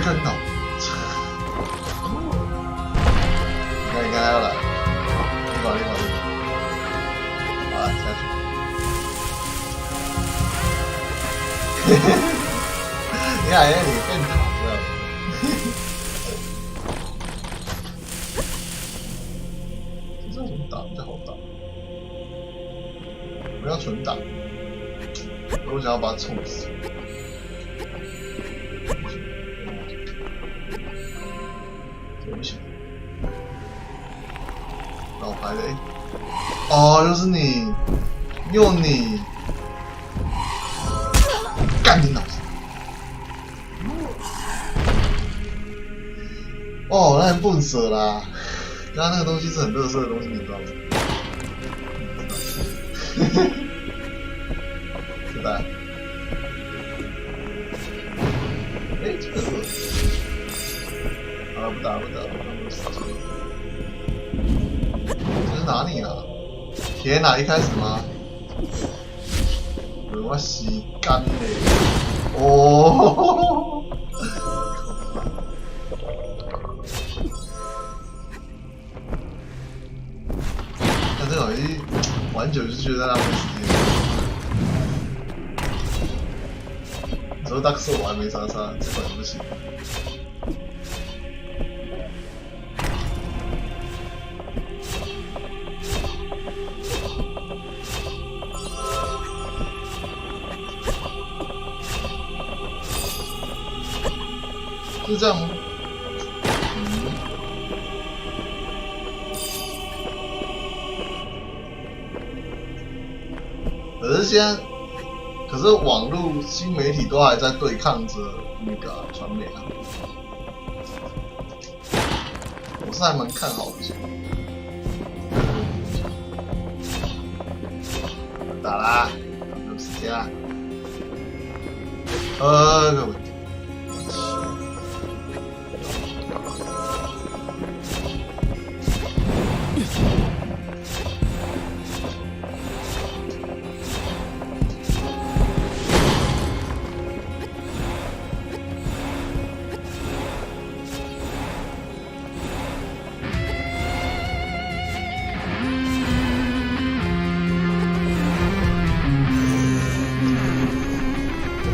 看到，你看他要来，立马，啊，下去，你看，你变跑了，这怎么打比较好打？我要存档，我想要把它冲死。不行，老牌的哦，又是你，又你，干你老师！哦，那很笨死啦！刚刚那个东西是很垃圾的东西，你知道吗？是的。这个。不打，这是哪里啊？天哪，一开始吗？我洗干嘞！哦，但这种一玩久就觉得浪费时间。你说大克斯我还没杀，这款不行。是这样吗？现在，可是网络新媒体都还在对抗着那个传媒啊，我是还蛮看好的。打啦，没有时间啦。个问题。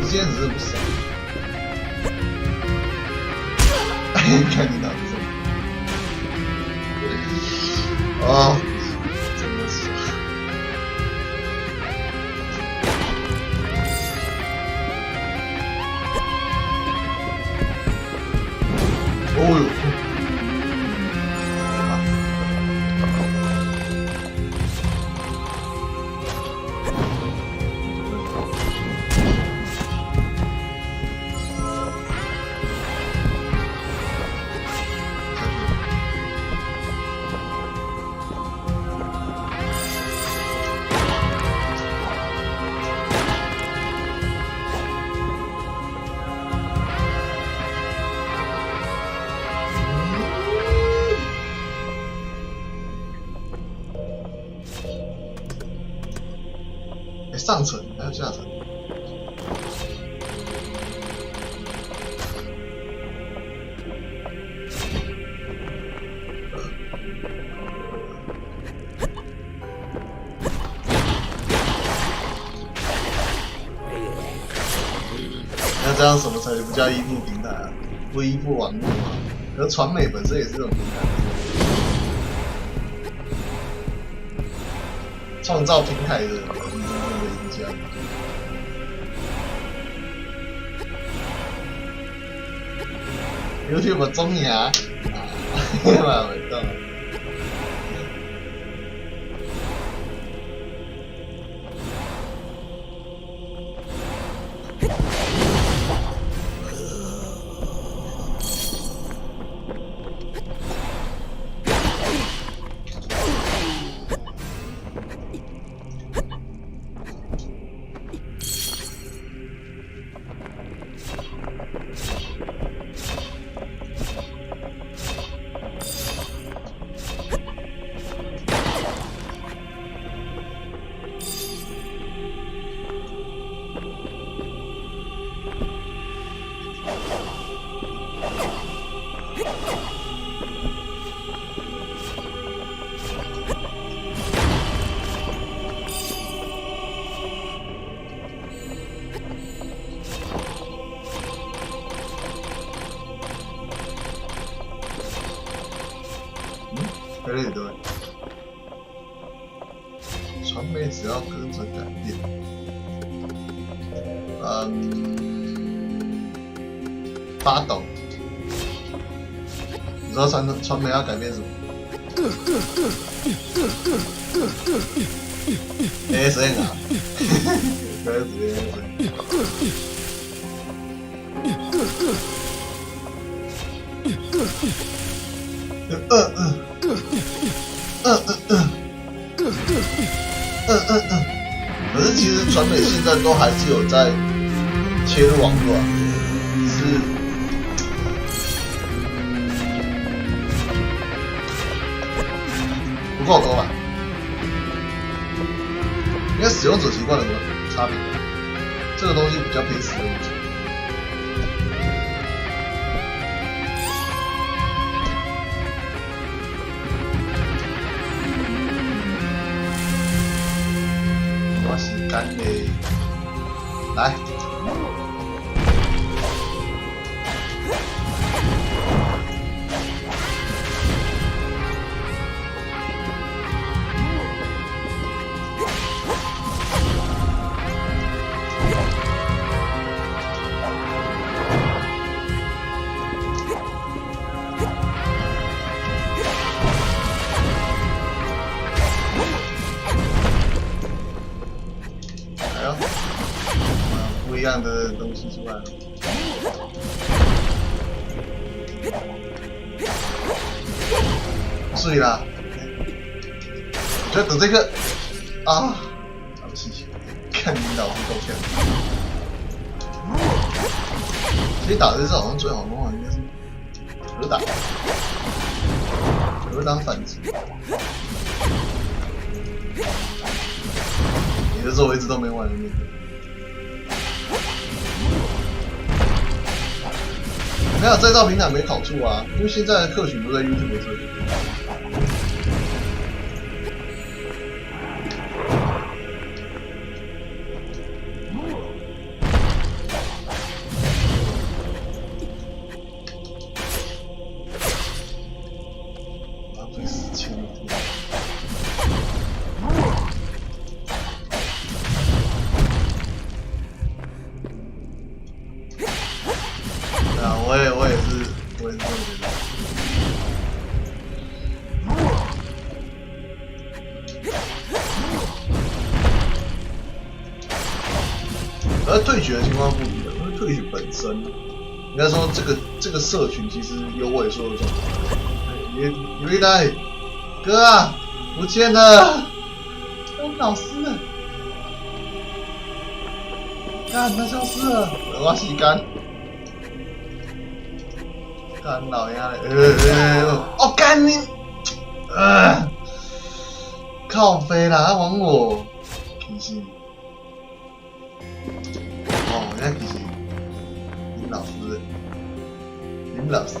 今天只是不傻，看你脑子什么？哦，真的是。哦呦！上层还有下层。那这样什么才不叫依附平台啊？不依附网络吗？可是传媒本身也是这种平台。创造平台的人真正的赢家。YouTube 中牙啊，嘛没到。对对，传媒只要跟着改变，发抖。你知道传媒要改变什么？ASN 啊，开始 ASN。可是其实传媒现在都还是有在切入网络啊，是不够多吧？应该使用者习惯的差别，这个东西比较偏使用者。时间嘞，来。样的东西出来了。所以啦，我觉得这个啊，对不起，看你老师够呛。其实打这次好像最好的方法应该是格挡，格挡反击。你的时候我一直都没玩的那个。没有再造平台没好处啊，因为现在的客群都在 YouTube 这里。浪费时间。对啊，我也是这么觉得。而对决的情况不一样，因为对决本身，应该说这个社群其实有萎缩的状态。有一代哥啊，不见了，跟老师，干他消失了，我洗干，干老丫的，哦干你，靠飞啦，他玩我，其实。哦，那其实林老师，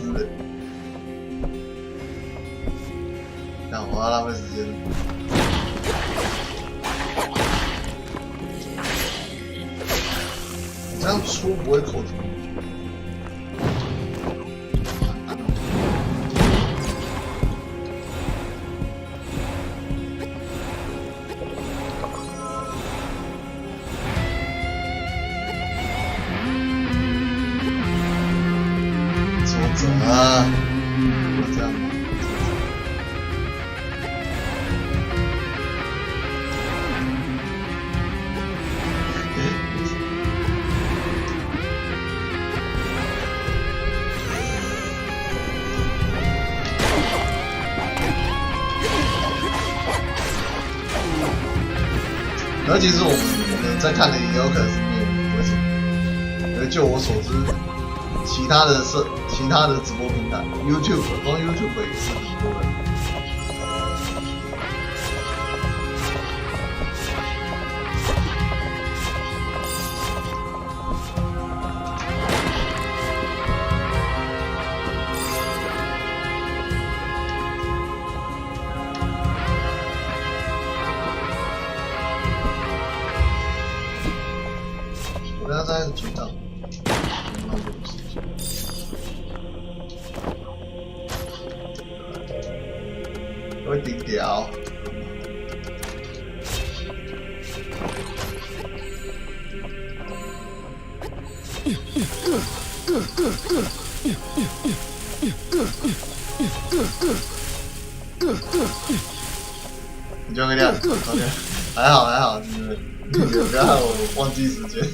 那我要浪费时间。你这样出不会口疼。啊，我这样吗？而其实我们在看的也有可能是没有为什么？因为就我所知。其他的直播平台 ，YouTube 光 YouTube 也是很多人。我刚刚在存档。会顶掉。你就这样 ，OK， 还好，你们不要害我忘记时间。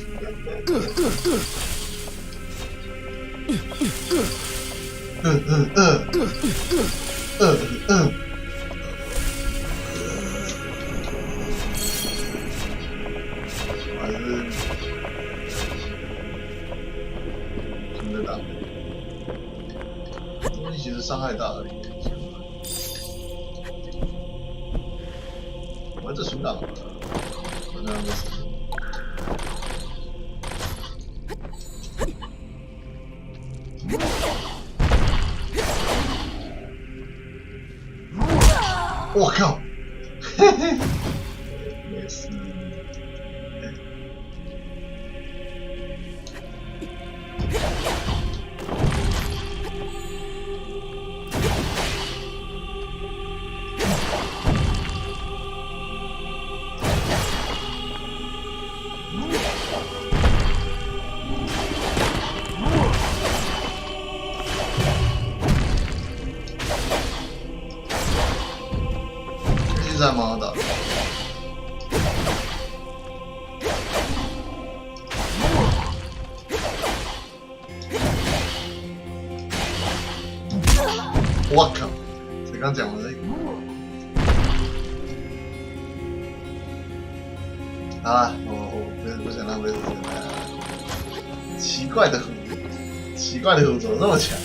还是听得到，东西其实伤害大而已。我这存档了，反正没事。我靠！嘿嘿，没事。在吗？打。刚讲完而已。好啦，我不想浪费时间了。奇怪的虎怎么这么强？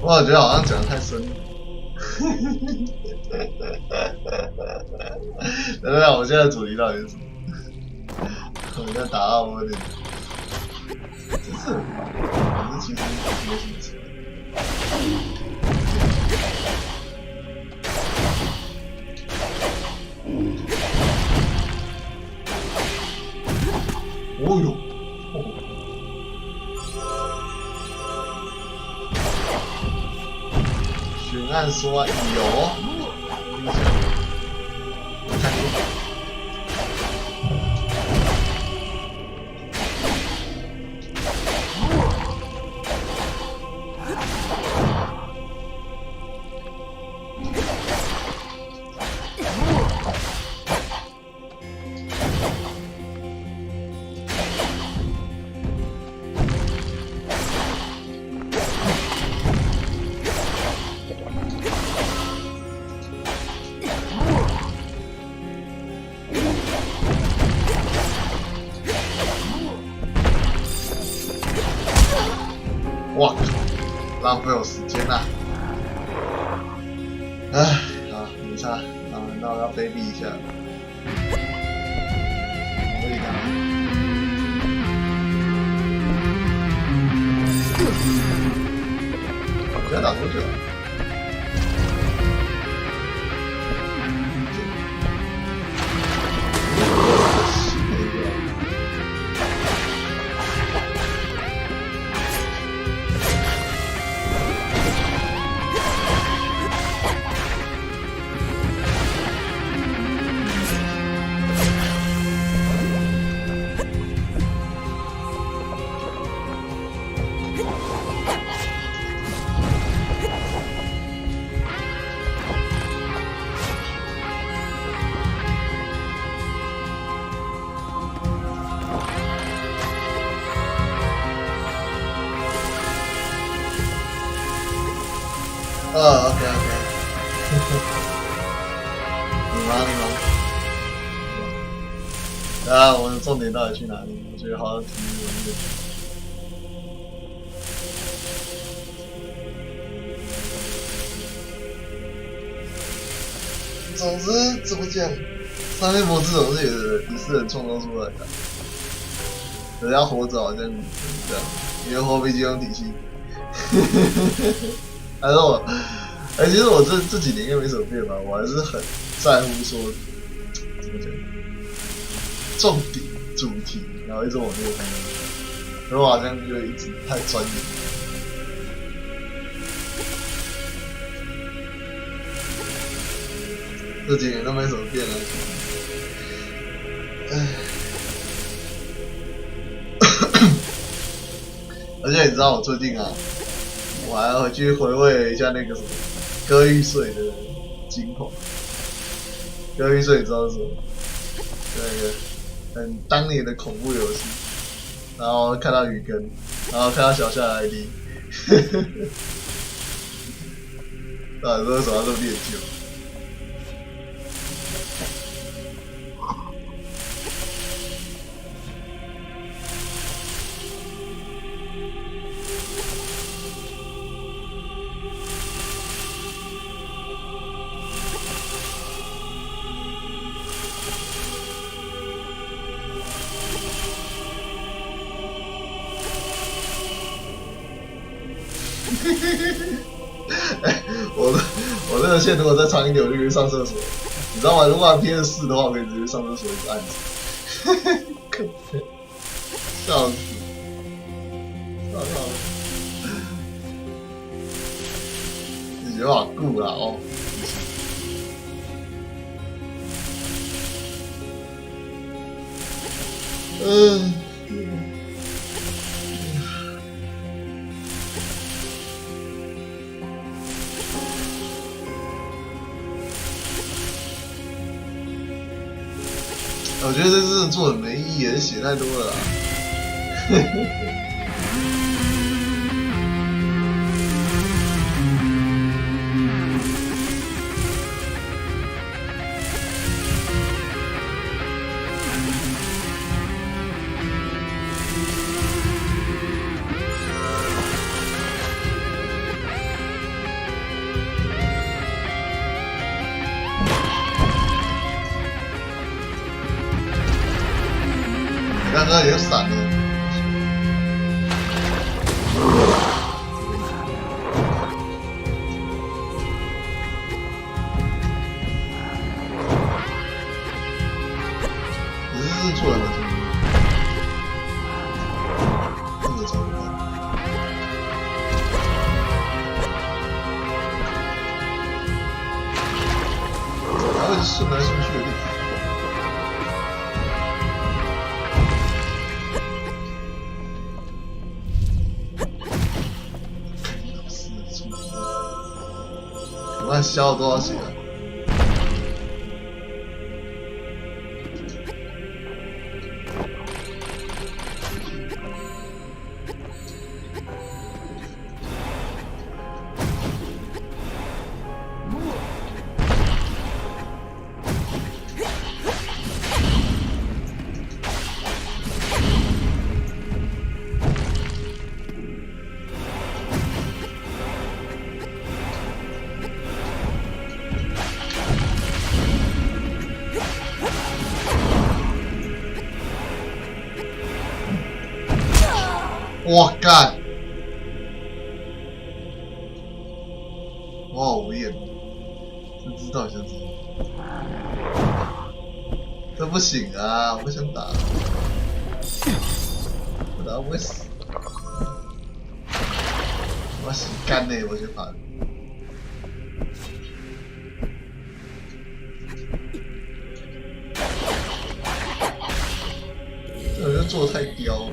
我觉得好像讲得太深。等等，我现在主题到底是什么？我现在打到我有点，真是很烦。可是其实没什么词。哦哟！巡按说有，我看过。哇靠！浪费我时间呐！唉，好，没差，那我要卑鄙一下。可以的。我现在打多久了？OK， 你忙。啊，我的重点到底去哪里？我觉得好像挺有一点。总之怎么讲，上面模这种是也是人创造出来的，人家活着好像这样，因为后备机动体系。还是我，其实我这几年应该没什么变吧，我还是很在乎说怎么讲，重点主题，然后一直往这个方向，可是我好像就一直太专业。这几年都没什么变了，唉。而且你知道我最近啊，我还回去回味了一下那个什么歌玉碎的精华。歌玉碎你知道是什么？那个很当年的恐怖游戏，然后看到雨根，然后看到小夏的 ID， 到底是为什么要这么念旧？我这个线如果再长一点，我就可以上厕所。你知道吗？如果玩 PS4 的话，我可以直接上厕所一直按着。笑死！你有点顾啦哦。我觉得这真的做很没意义，写太多了啦。刚刚也闪了，只是出来了，这个怎么办？还会顺来顺去的。我看消了多少血啊？我干！我好无言，这知道就是这不行啊！我不想打，我打不会死。我洗干呢，我先打。这我就做得太刁了。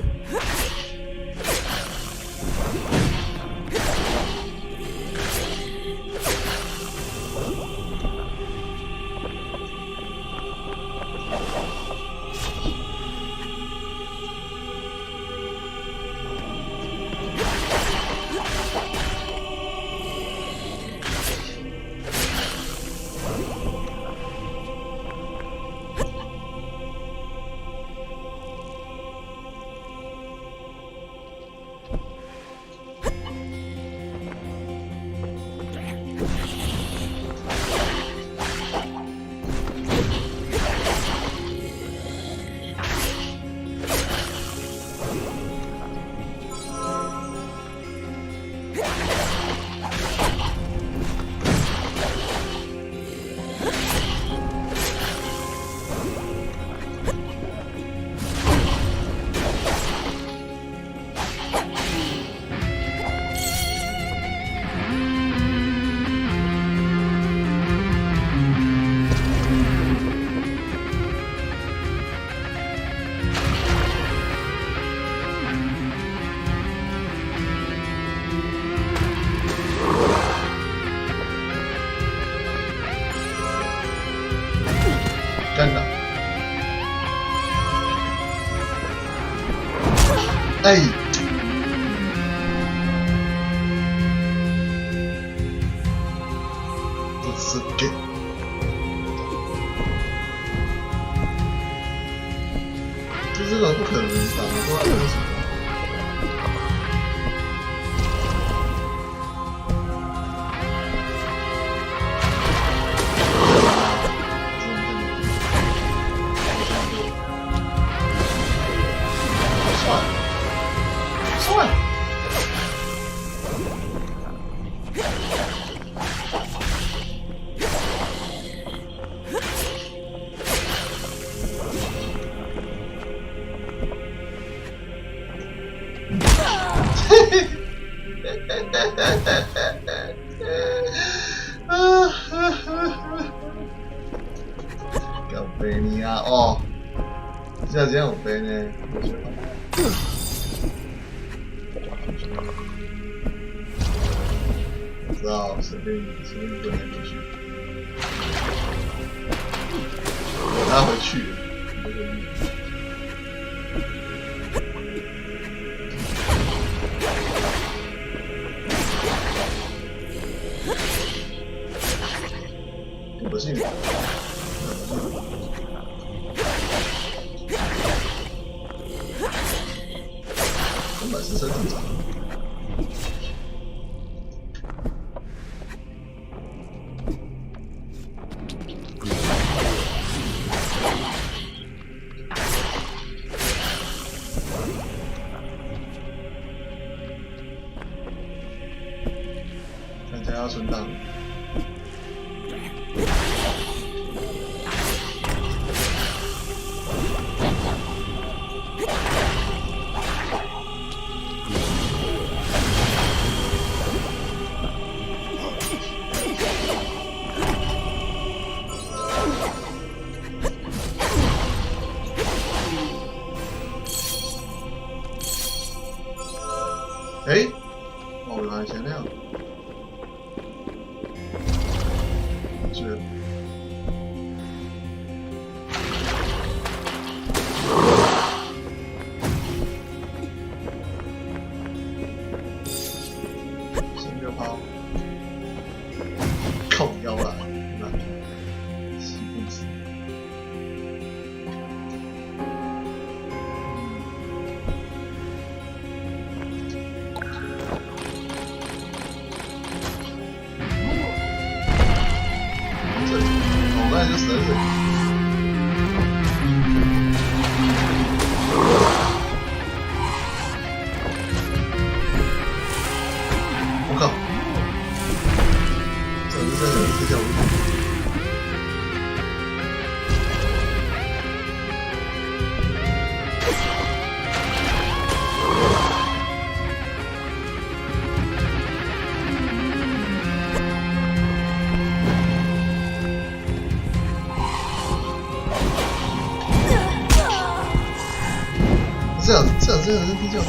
哎，这是给，这个不可能打过来的。有飞你啊！哦，这样有飞呢，我觉得。我知道，随便滚来滚去，拉回去。不信你。根本是身体长。大家要存档。哎，哦，原来前那样。是。先别跑，靠腰了，那死不死？我刚才就死在这里。我靠！这叫这样是比较低。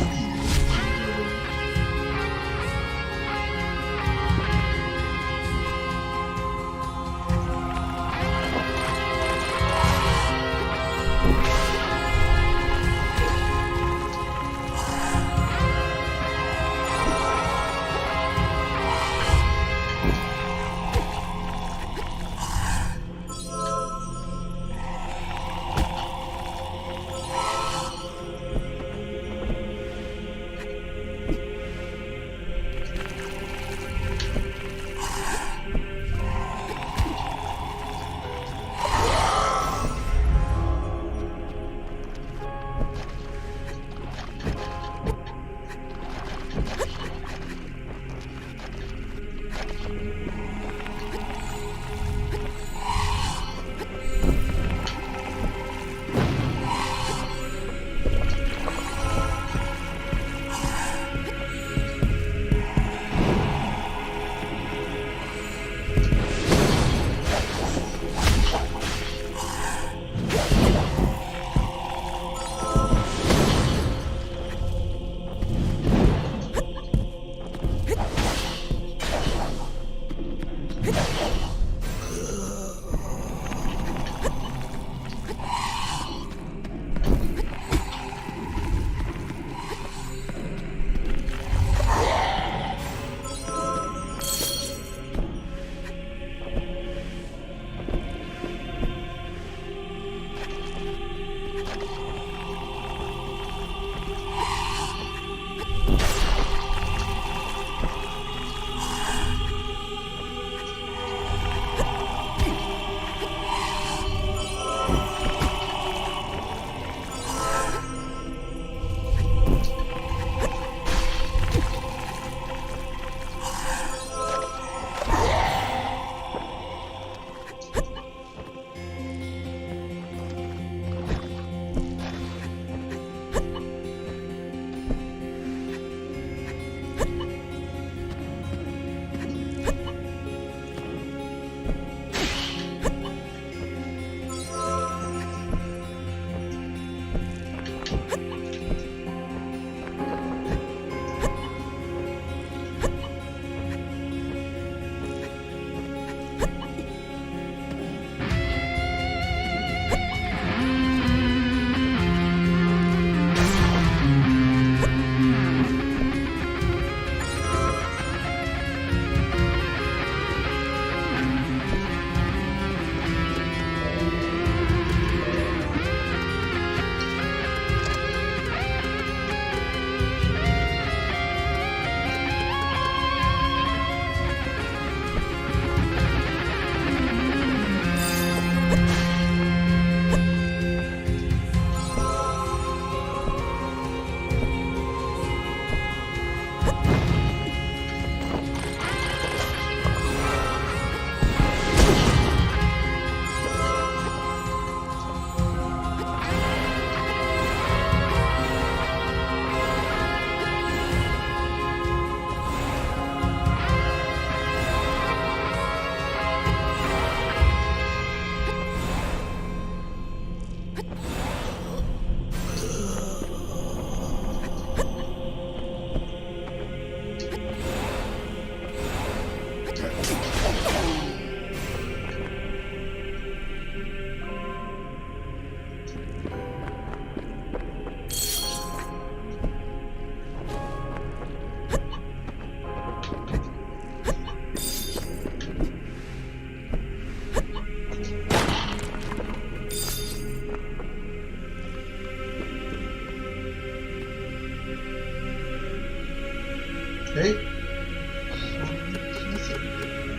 哎，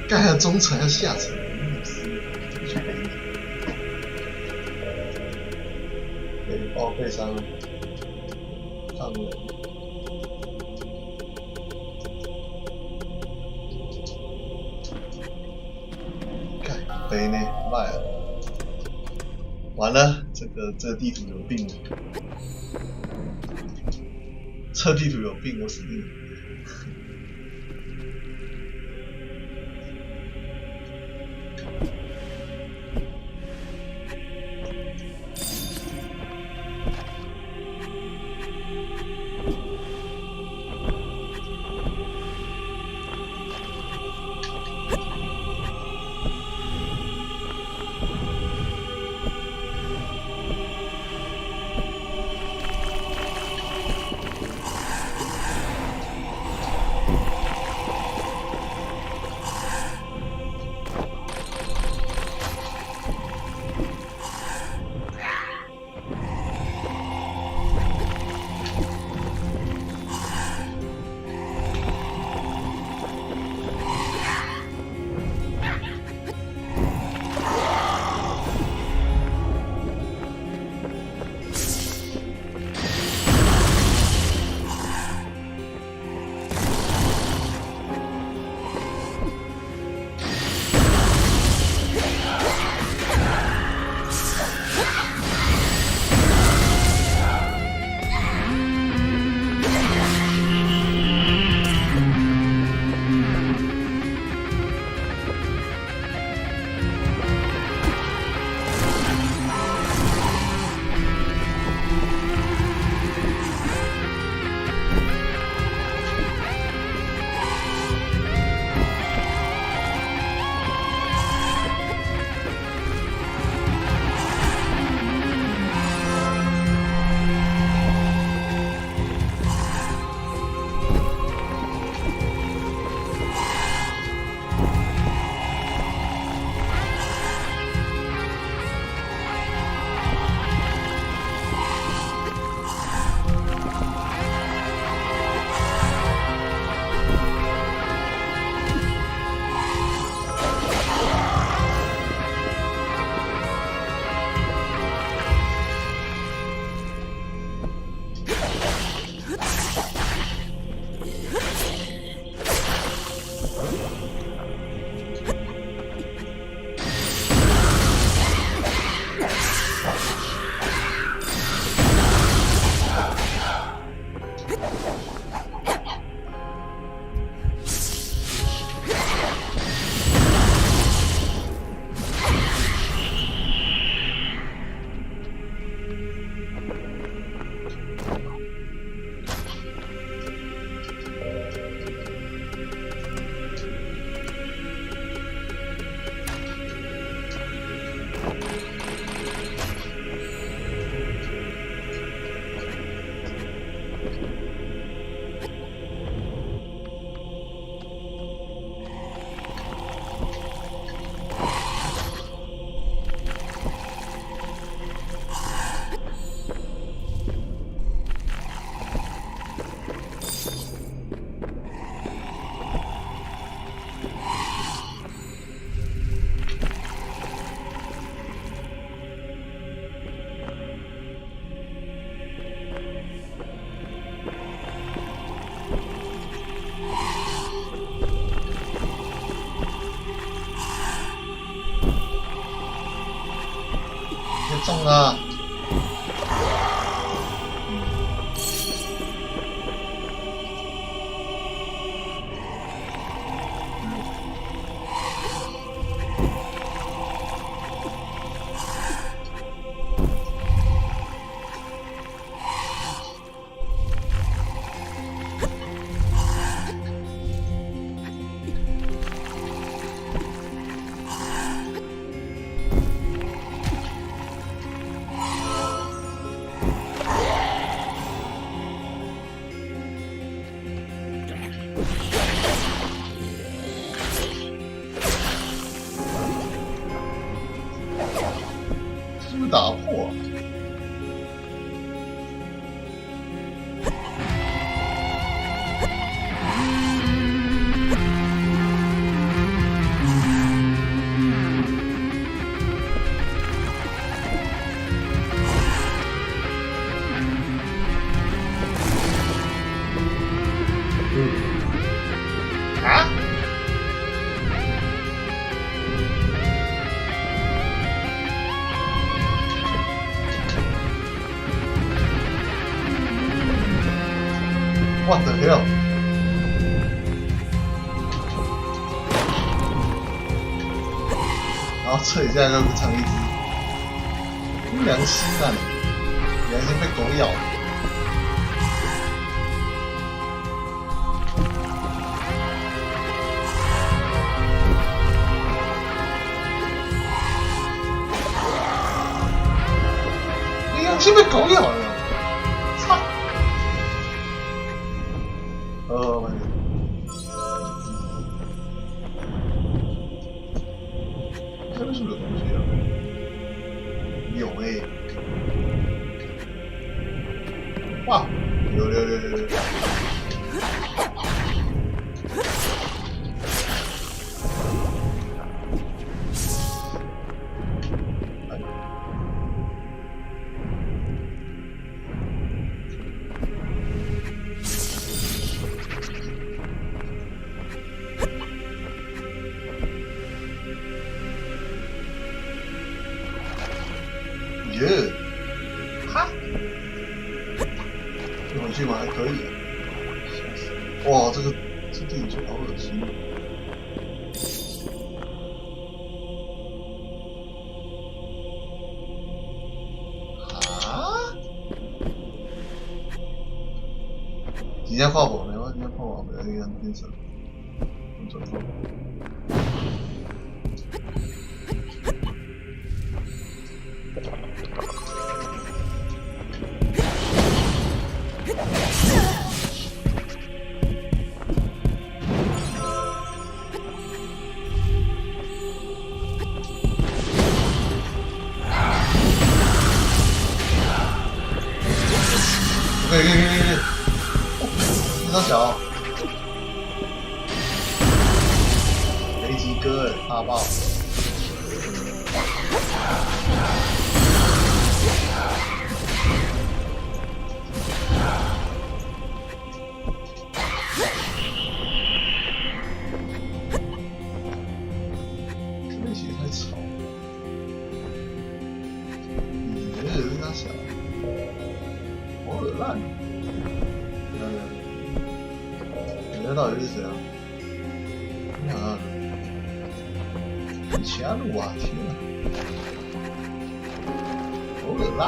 盖还有中层还有下层，对，报废伤范围。盖飞呢，卖了，完了，这个地图有病，这地图有病，我死定了。中啊！ What the hell？ 然后扯一下就成一只良心啊！良心被狗咬了。良心被狗咬了！操！我的。 这是什么东西啊？有哎、哇，有！耶！哈！这回去吗？还可以。哇，这地主好恶心。啊？真正看无呢，我真正看无，袂个颜色，完全看无。 可以，这小雷吉哥大爆！这边其实太吵了，你这个是啥小？ 好恶烂！人家到底是谁啊？啊！以前路啊！天啊！好恶烂！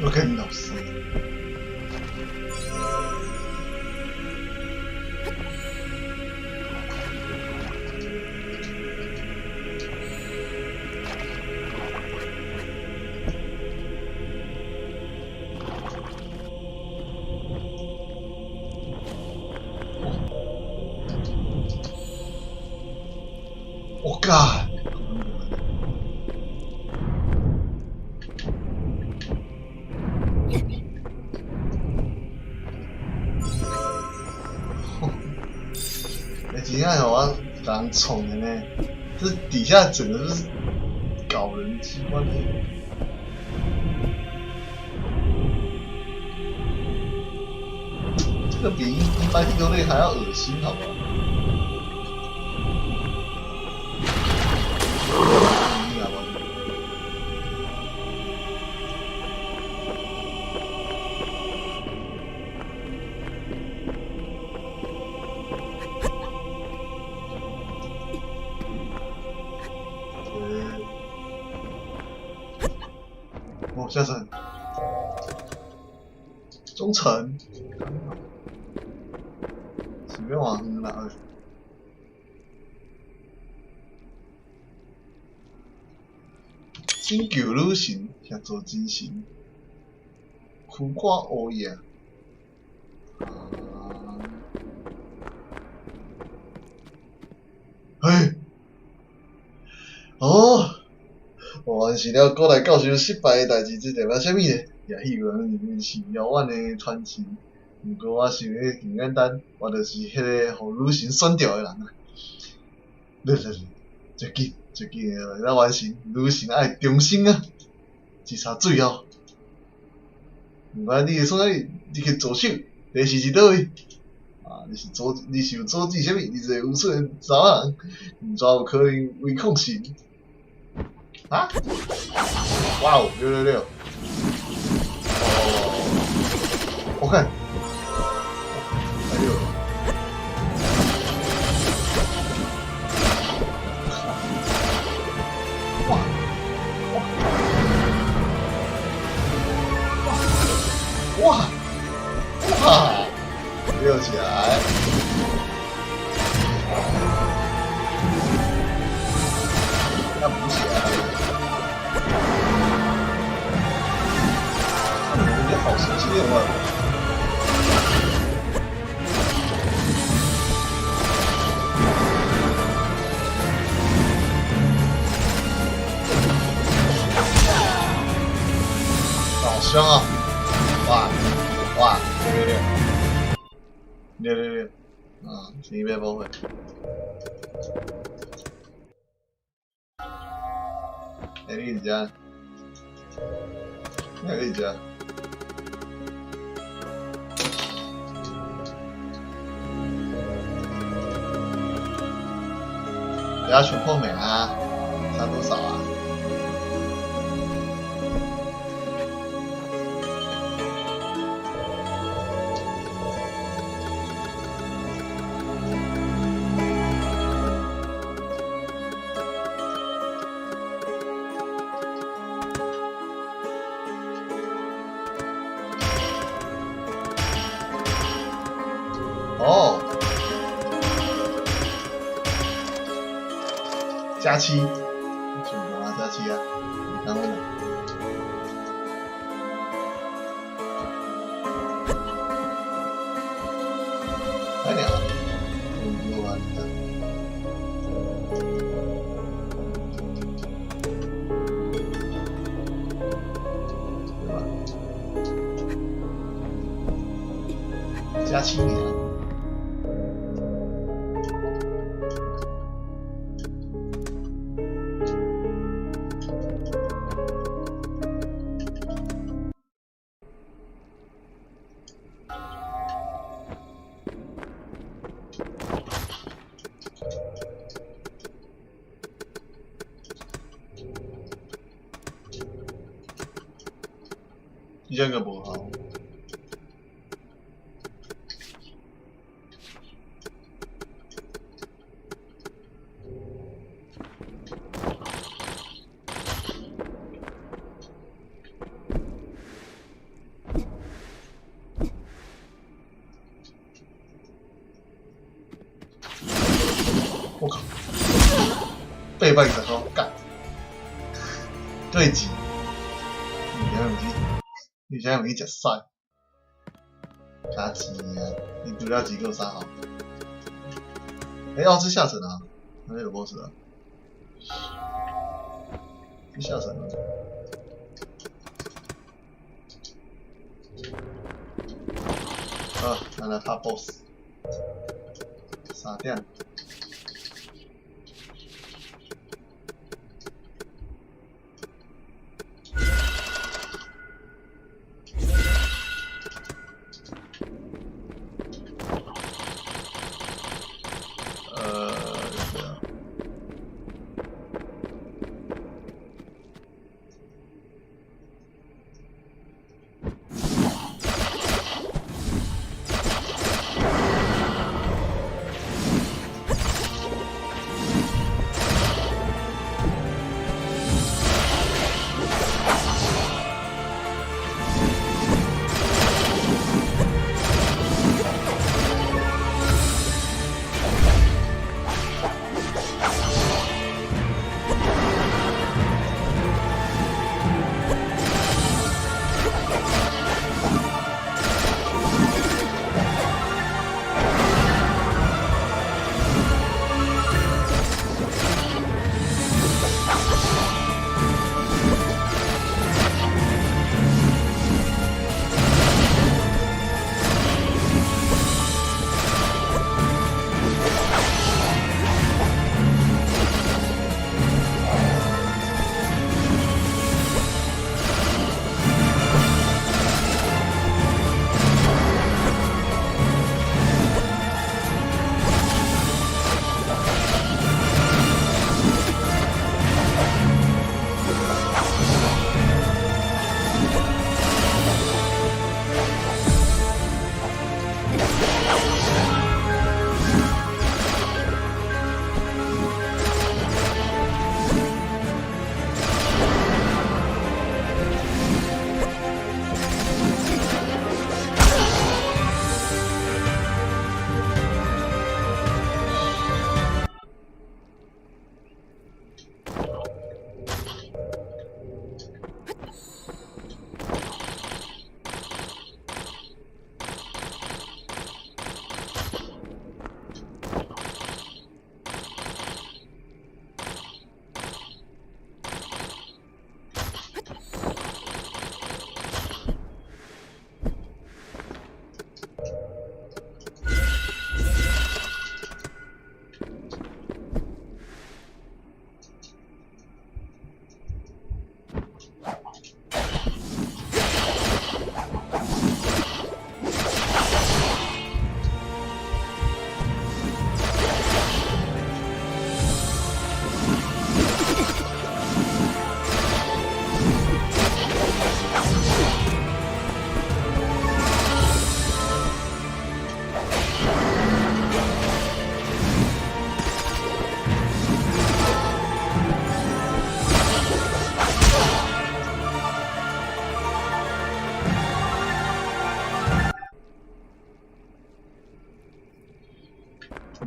我跟你老师。Oh God！ 真正我当宠的呢，这底下整个就是搞人机关的。这个比一般地球类还要恶心，好不好？哦，下层，中层，随便往哪儿？金球女神协助真神，苦瓜乌叶。嘿，哦。完成了古代教授失败的代志，这代表啥物呢？也希望里面是遥远的传奇。不过我想的更简单，我就是迄个互女神选掉的人啊！对，最紧的，咱完成女神爱忠心啊！一插最后，不管你选哪里，你去左手，第是倒位？啊，你是有阻止啥物？你是有错的查某人，唔怎有可能违抗神？啊！哇哦，666！哦，我看，太溜了！哇哇哇哇！溜起来！那补起来了。好神奇的话，好香啊！哇，666，啊，前一边包会。哪里家？哪里家？不要全破美啊！差多少啊？哦。加7，全部啊加7啊，你看我呢？快点啊！录完的。对吧？加7年。这个不好。我靠！背半个头干，对击，你现在有一只赛，加几啊？你读了几个3号？要是下层啊，那有 boss 啊，是下层啊。啊，原来怕 boss，傻蛋。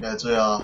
来追啊！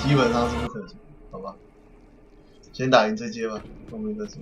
基本上是不可行，好吧？先打赢这阶吧，后面再说。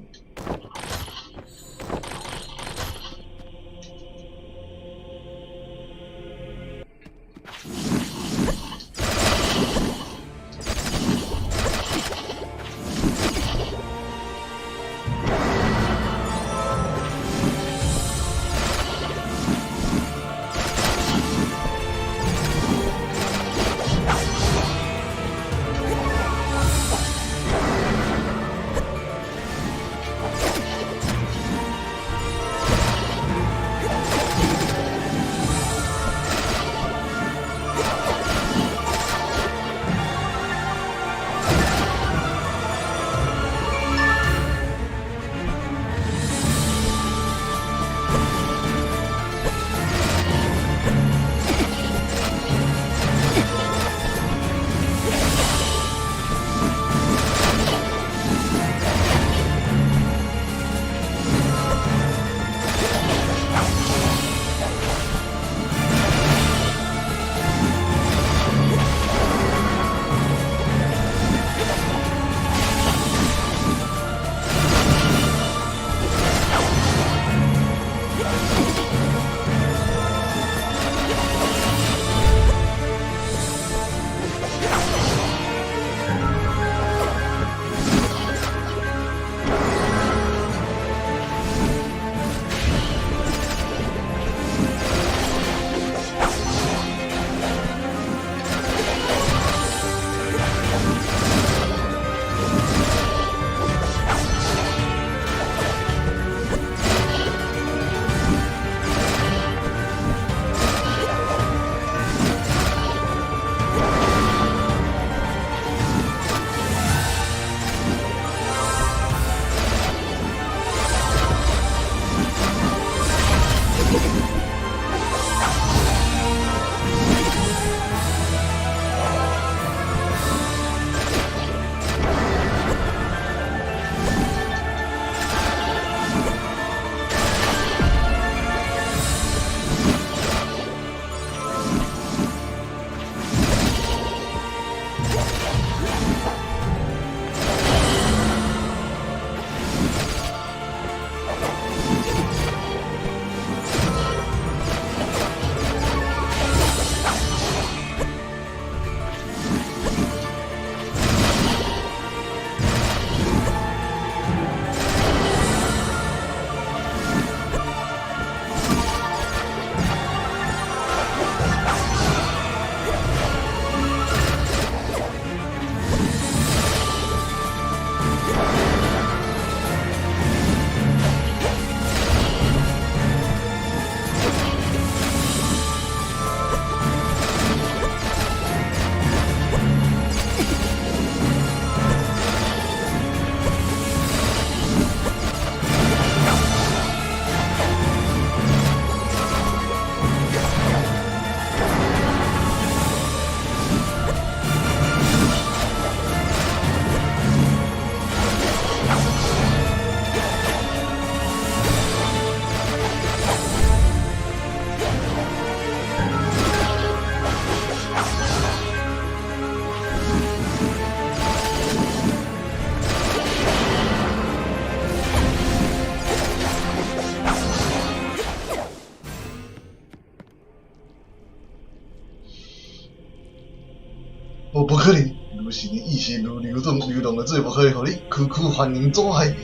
我不可能，如是你意识如流动的水，不可能让你苦苦反应阻碍，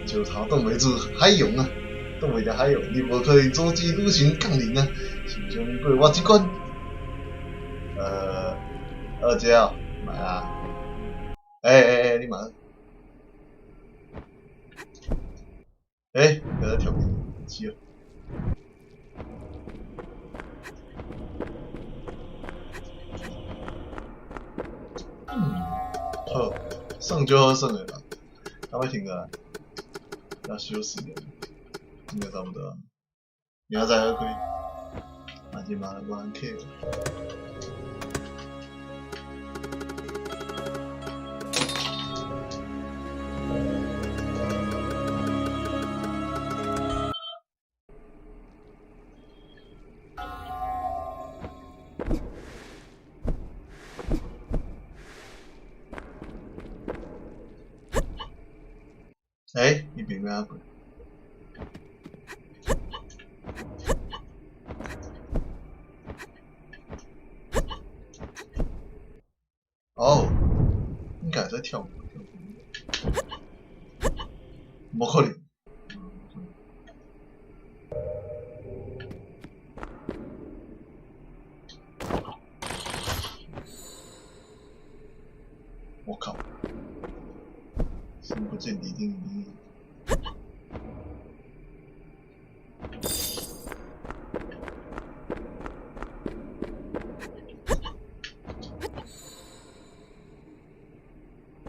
石头挡袂住海洋啊，挡袂住海洋，你无可能阻止女神降临啊，想想过我这关。二姐啊，来啊！你慢。在跳舞，是哦。好，算就好算的啦。咱要停下来，要休息了，应该差不多啊。明仔载还可以，啊，今嘛无人客。没办法。哦，应该在跳舞，不可能。我靠！心不见底定一。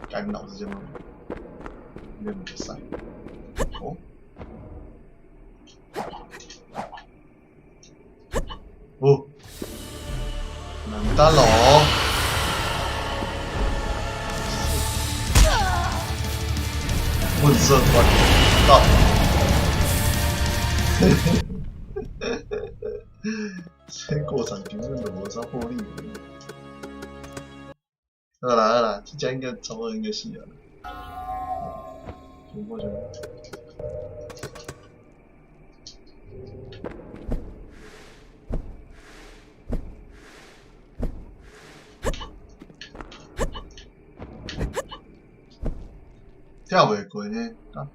干脑子这么没比赛哦。哦，难打喽！混色团到，先过场评论的我是获利。好啦，这家应该差不多应该是了。全部。跳袂过呢，啊！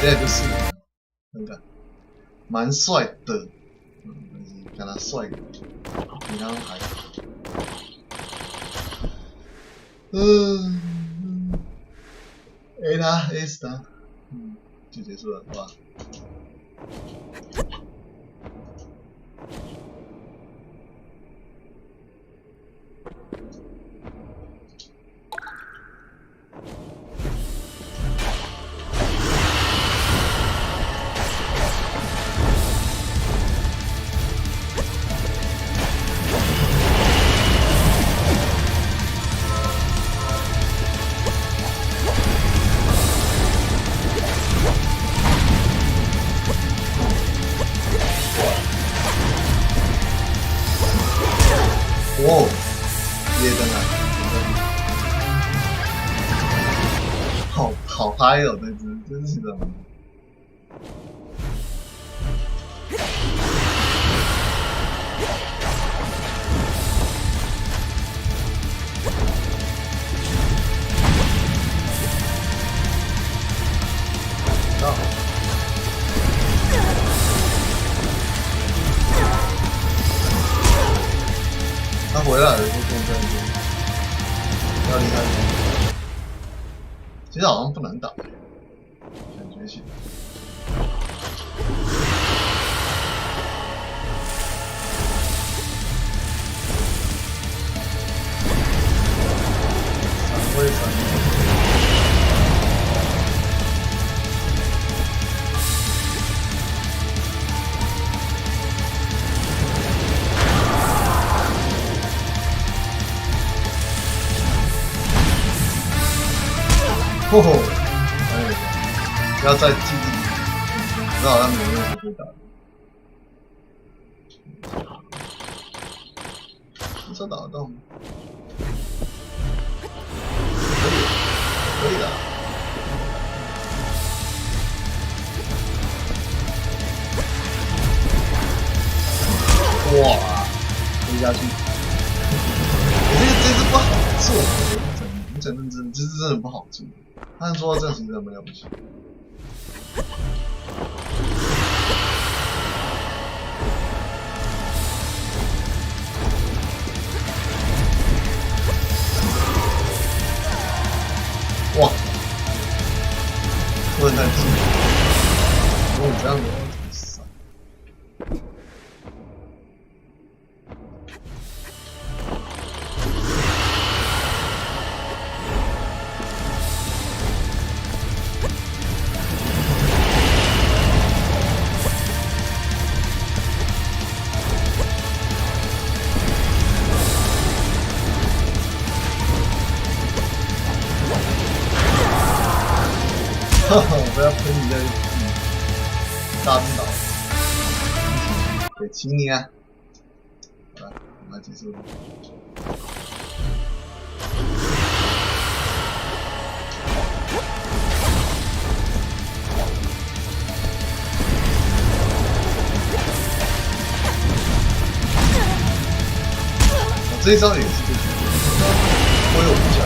这就是那个蛮帅的，看他帅的，比他还，A 他 A 死他，就结束了，是吧？哦，夜灯啊，好嗨哦！这只真是的。他回来了，就变这样子，要离开吗？其实好像不能打，感觉起来。3位3。吼吼！不要再记忆，知道他没有人会打。这打得到吗？可以的。哇，推下去。这只不好做，我讲认真，这只真的不好做。他能做到这样，其实蛮了不起。哇，不能太近。如果你这样的话，怎么死啊？我不要喷你在大冰岛，给请你啊！好了，我们来结束。这一招也是这个，我有印象。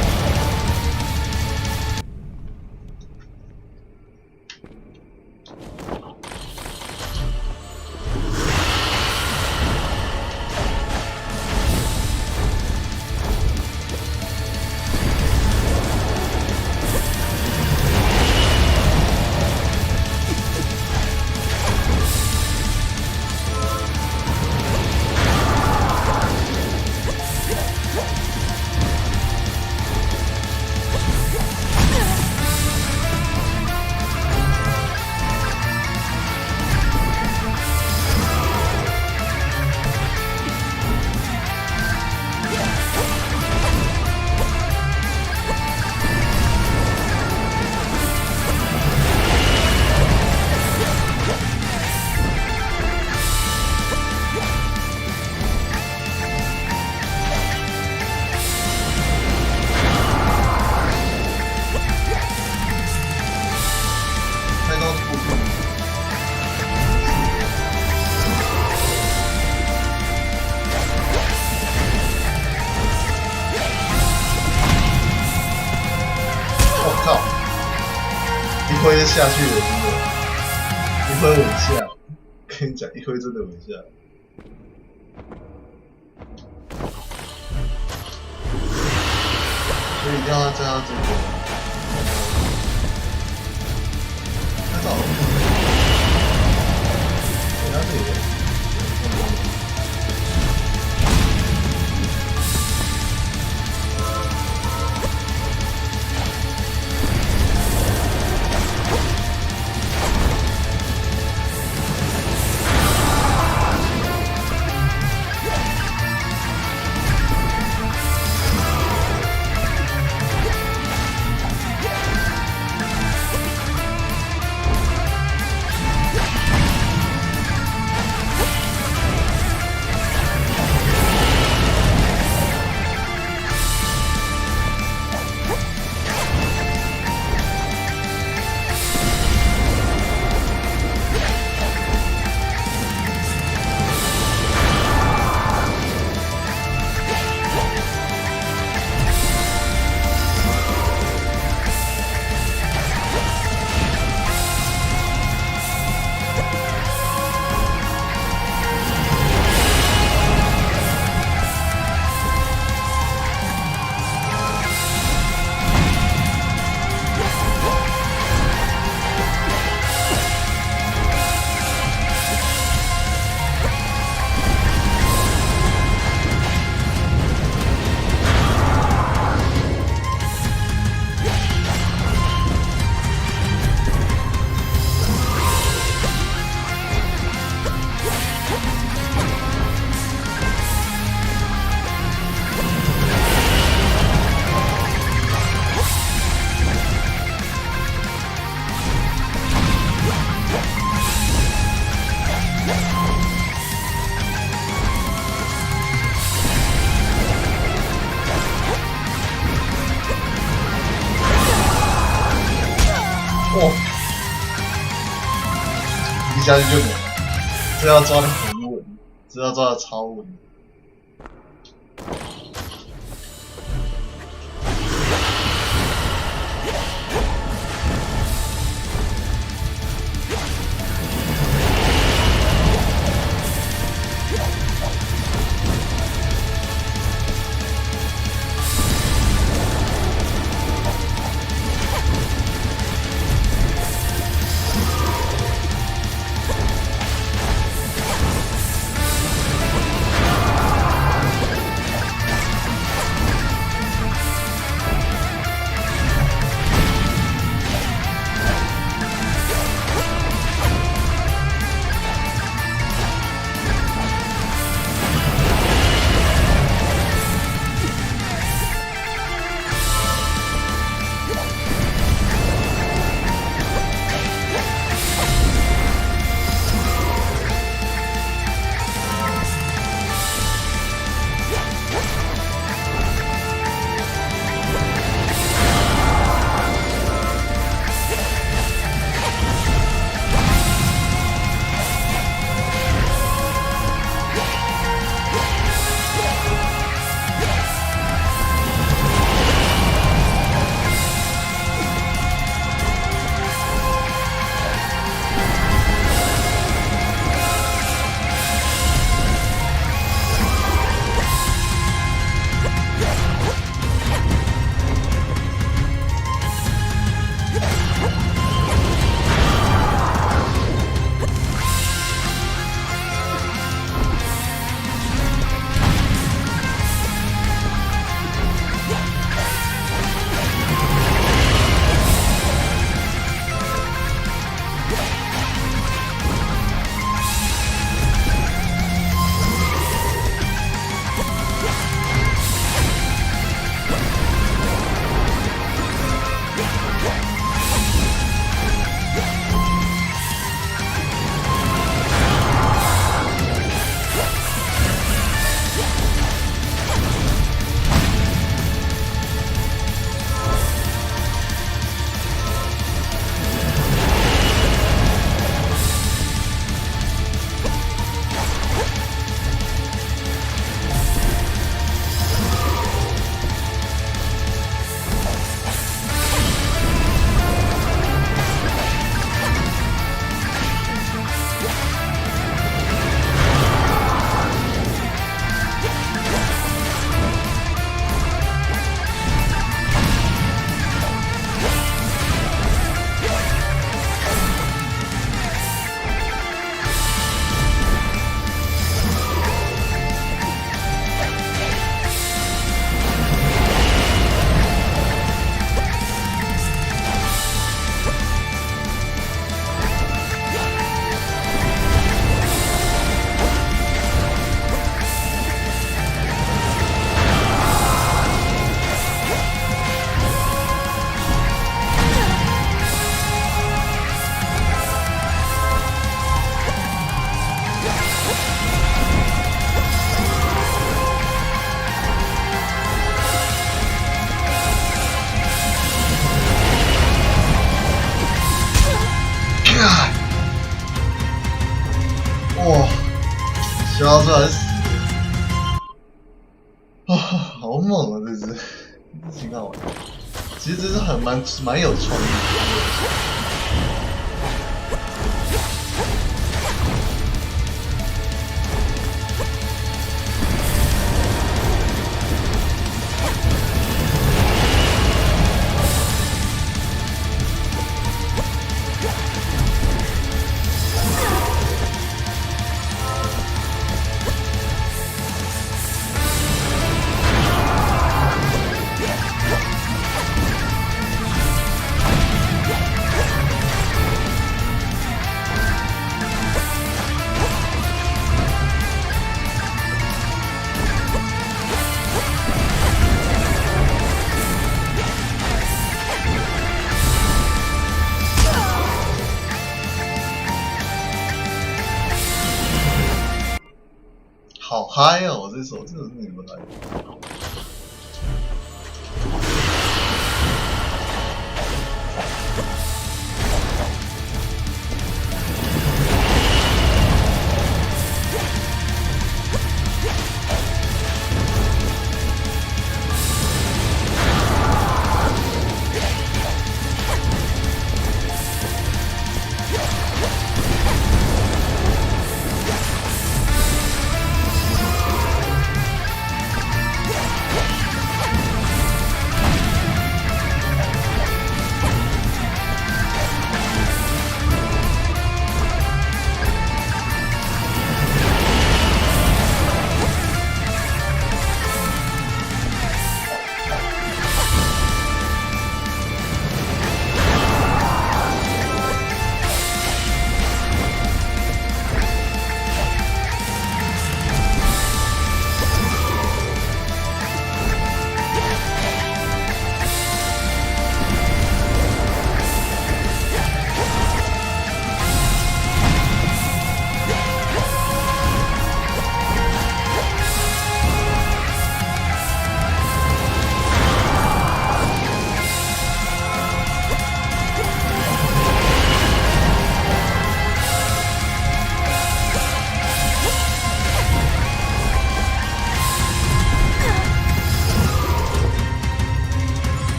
一挥就下去了，真的，一挥稳下。跟你讲，一挥真的稳下。所以一定要站到这边。看到了，等下这个。哦，一下去就没了，这要抓的很稳，这要抓的超稳。哇，消出来死！啊，好猛啊！这只挺好玩。其实这是蛮有创意的。好嗨哦！这首真的是你们来的。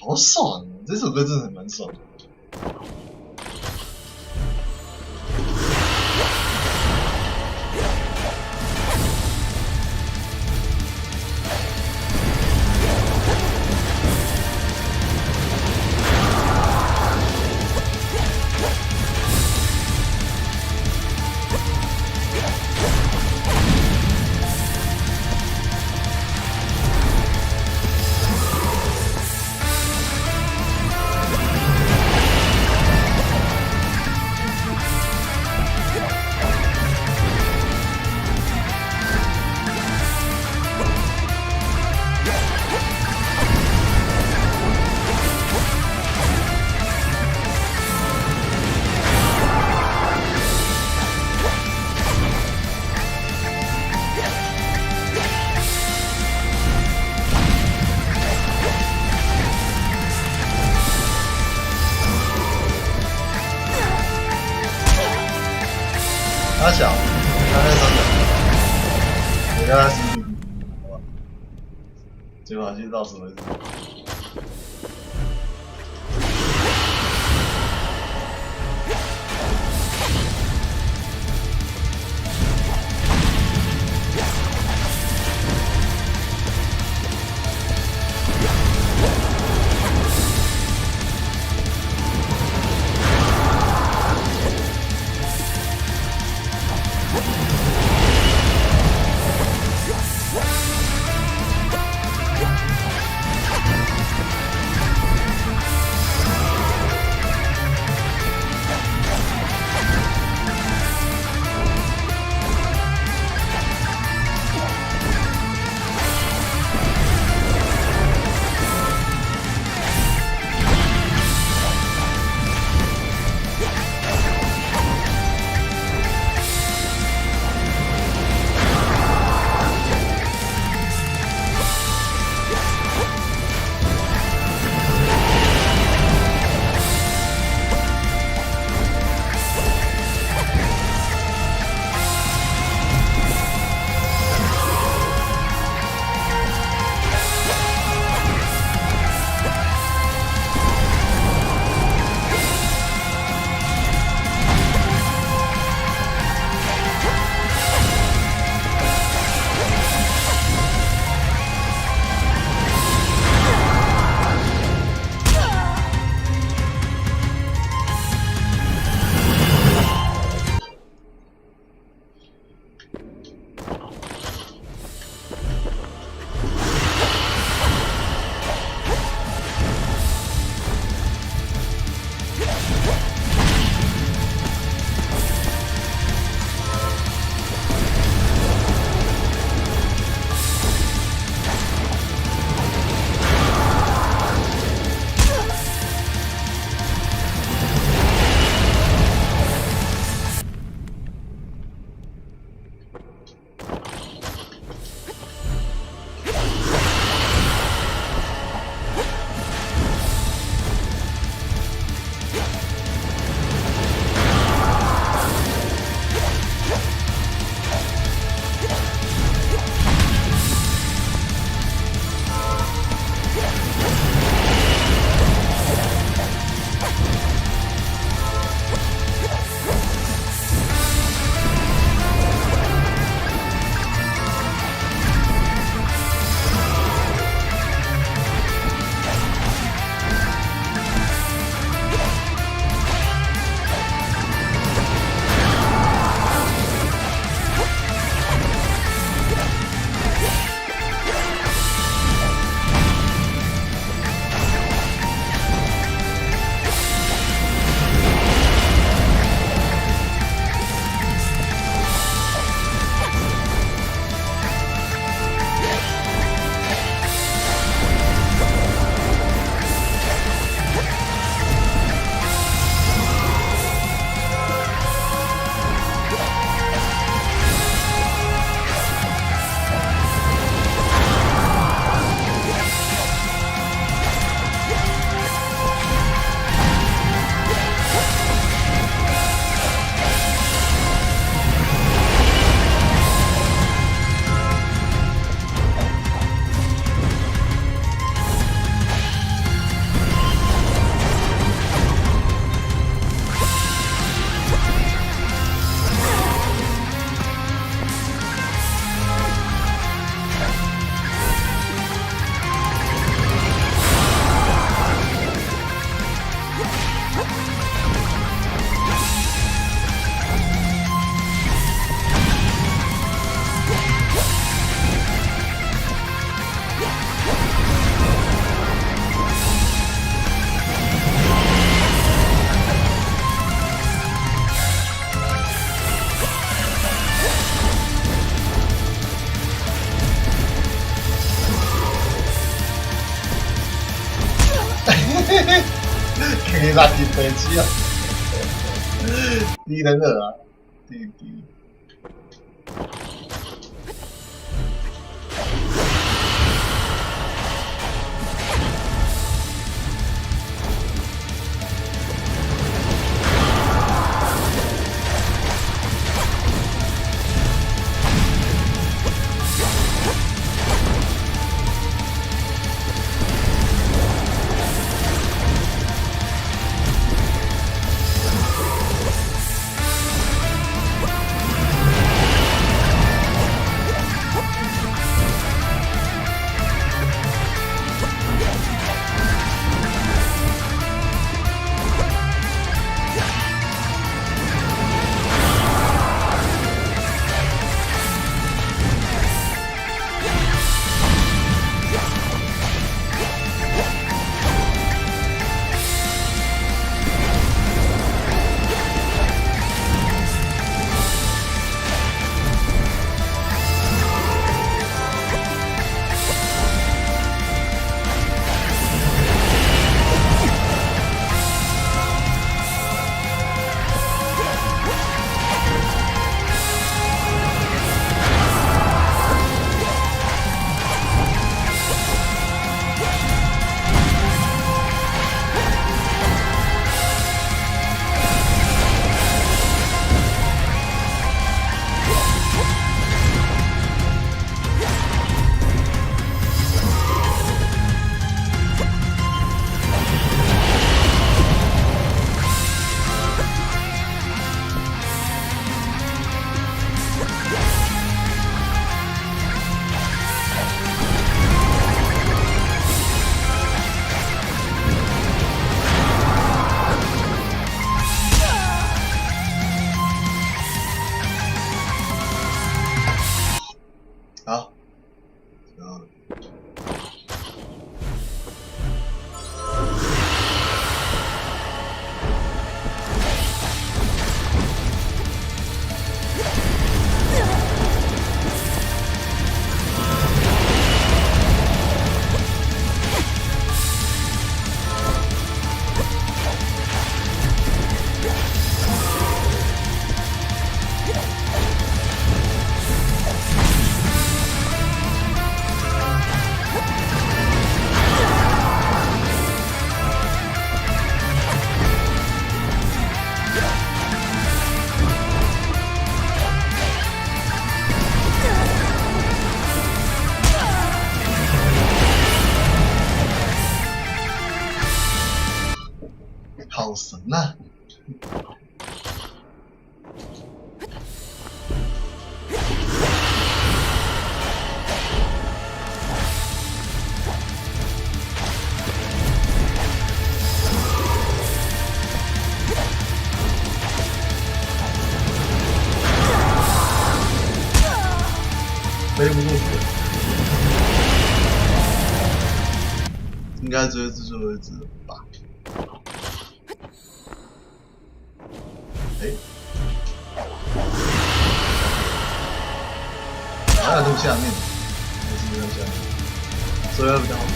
好爽哦！这首歌真的蛮爽的。他小，他在上面，我跟他 CP， 好吧，结果就到此为止。给他给飞机啊！低能儿啊，低。好，好神啊！飞不过去，应该只会至最后一只吧。还有录下面，还是没有下面，所以要比较好看。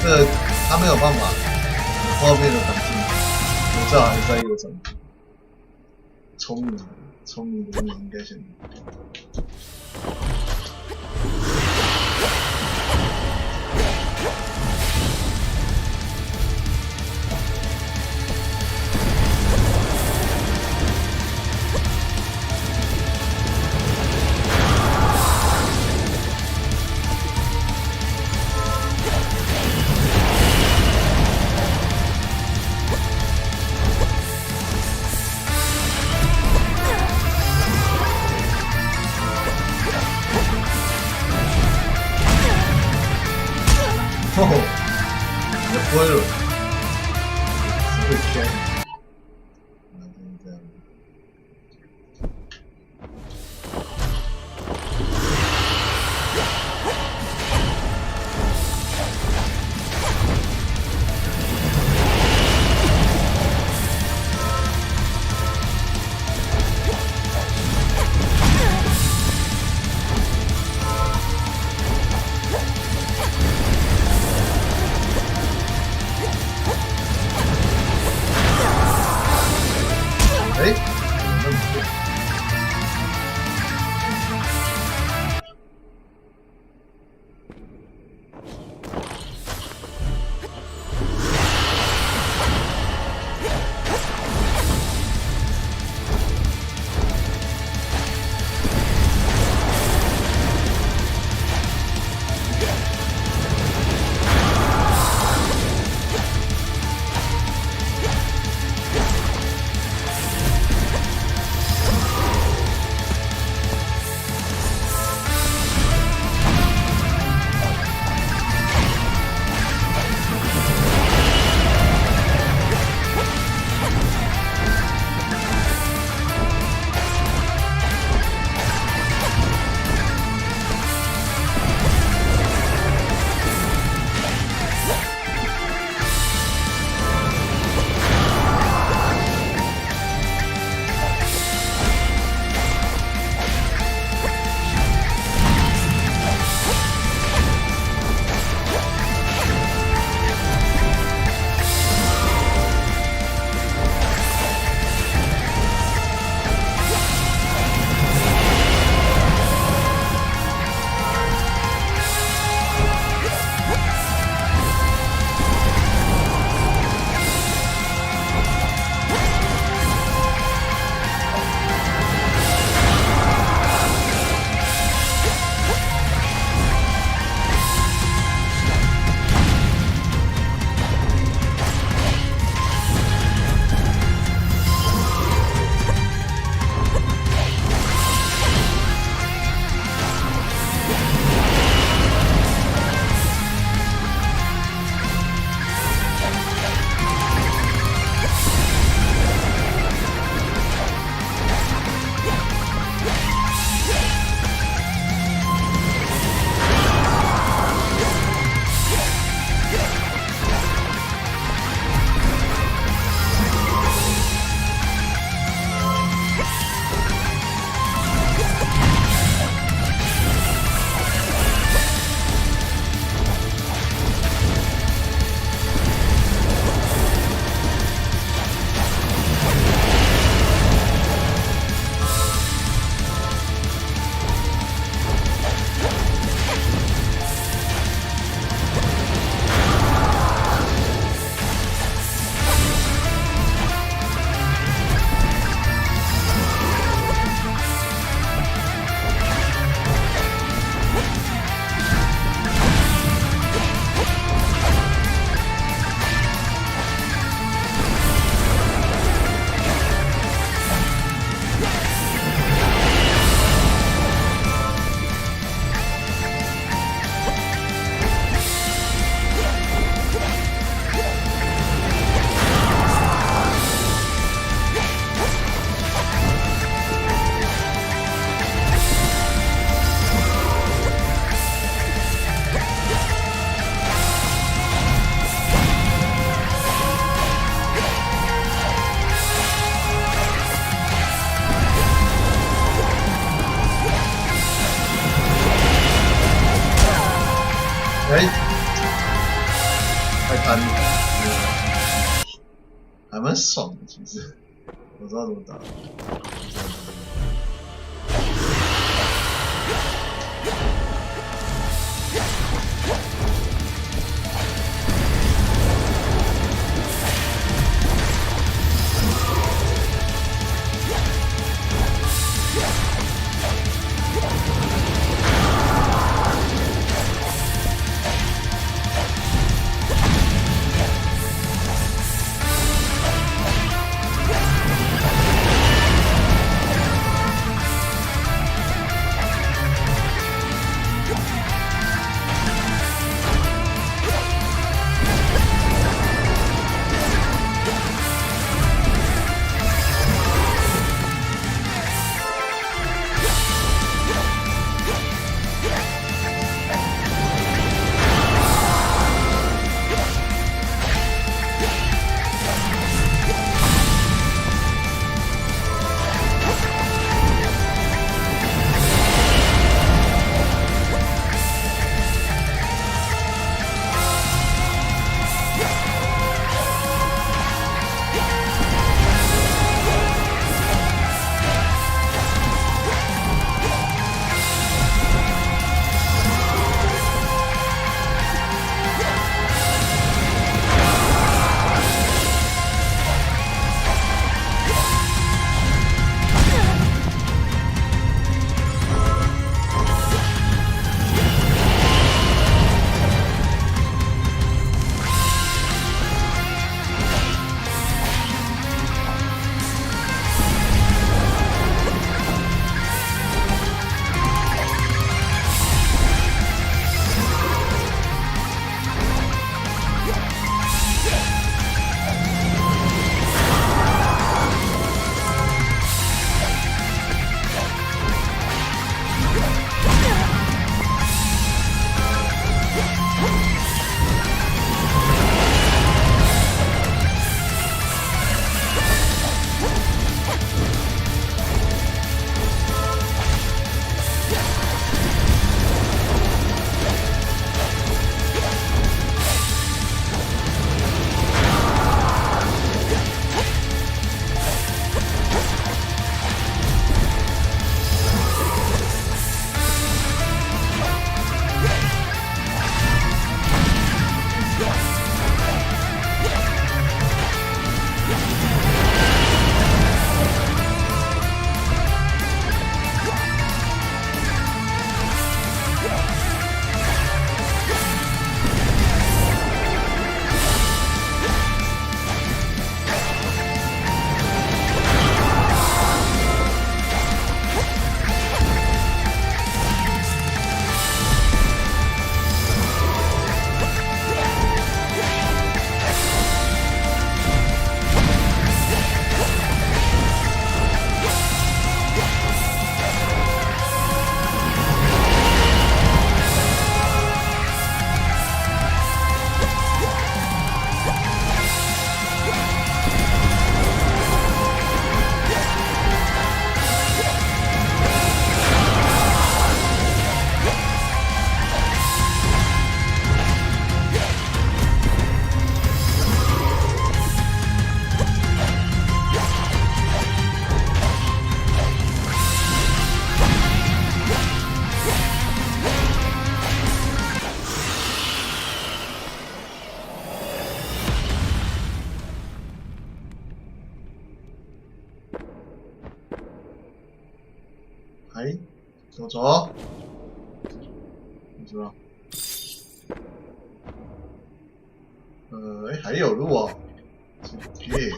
这个他没有办法后面的反击，我最好还是在右上。聪明，聪明的人应该先。哦，你会了，是会天，啊，就是这样。哎，怎么那么贵？哎，太贪了，还蛮爽的，其实。我知道怎么打。哎，走走，是吧？还有路啊。OK，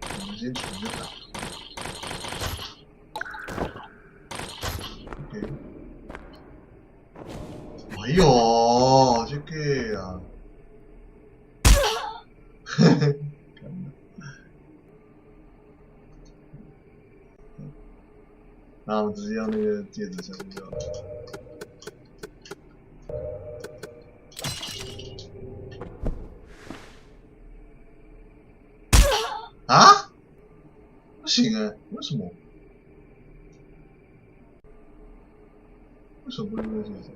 我们先存着打。OK， 哎呦，这个啊，呵呵，那我们直接用那个戒指下去就好了。啊？不行哎，为什么？为什么不能这样子？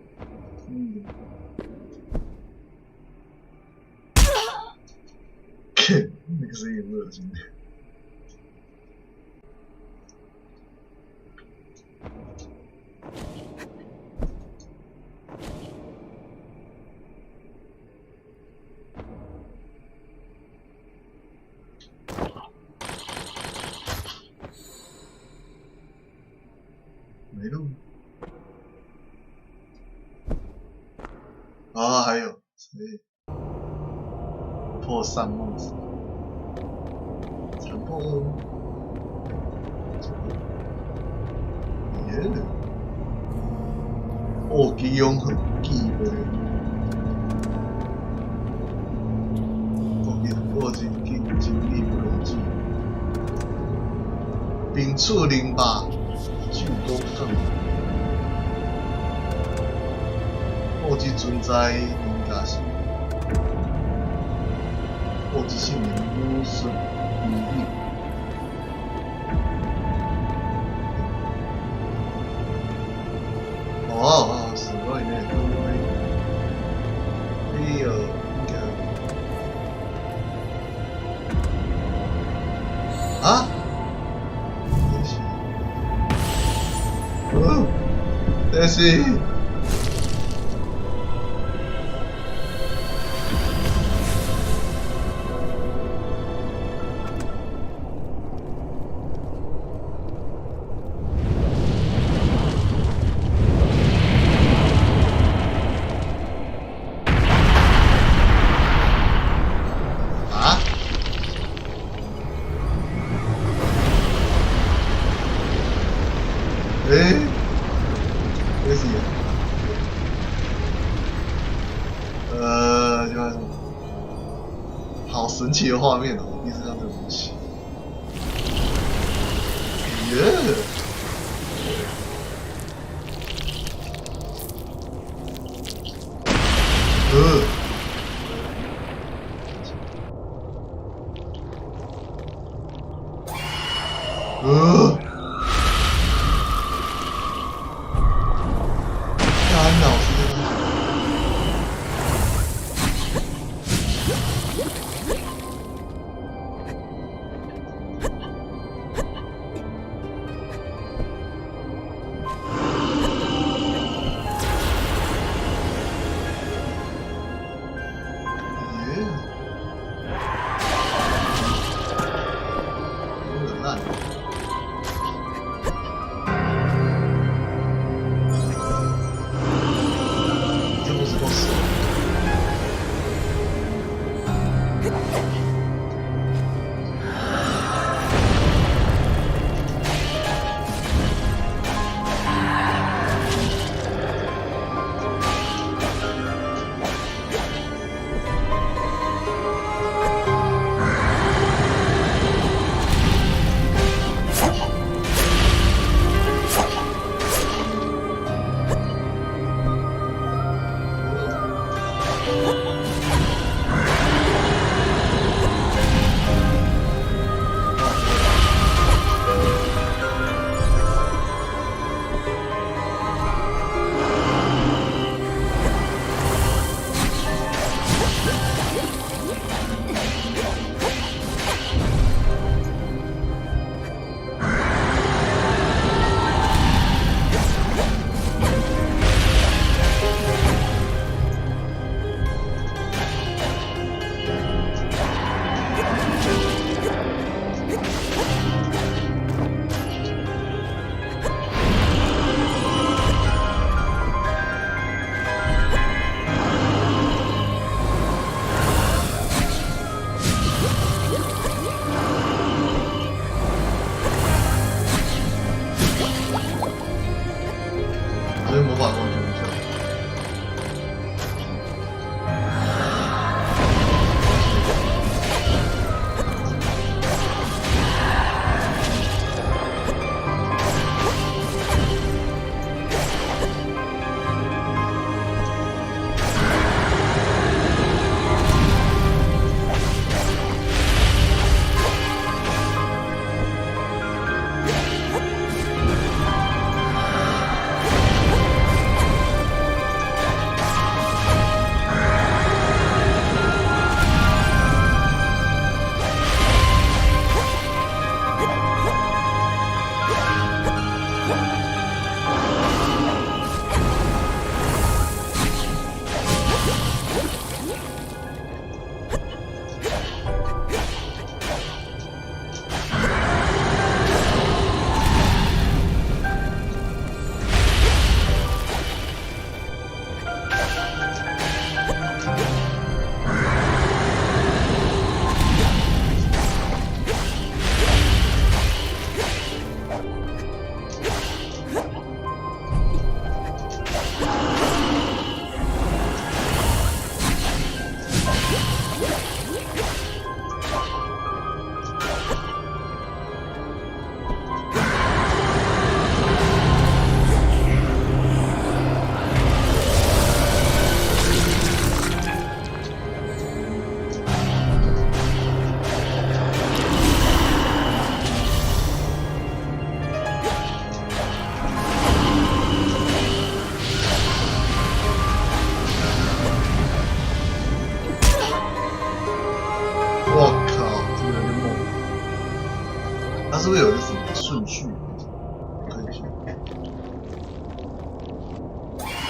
那个声音很恶心。没路。啊，还有谁？破散梦子，残破恶。耶！哦，基永恒记的。我经历不容记。秉处灵吧，具公正。我之存在应该是。我之姓名无损无益。哦，すごいね。いいよ。啊？也是。哦，但是。这是就是好神奇的画面哦！我第一次看这个东西。耶！干扰是这个东西。有点烂。顺序，看一下。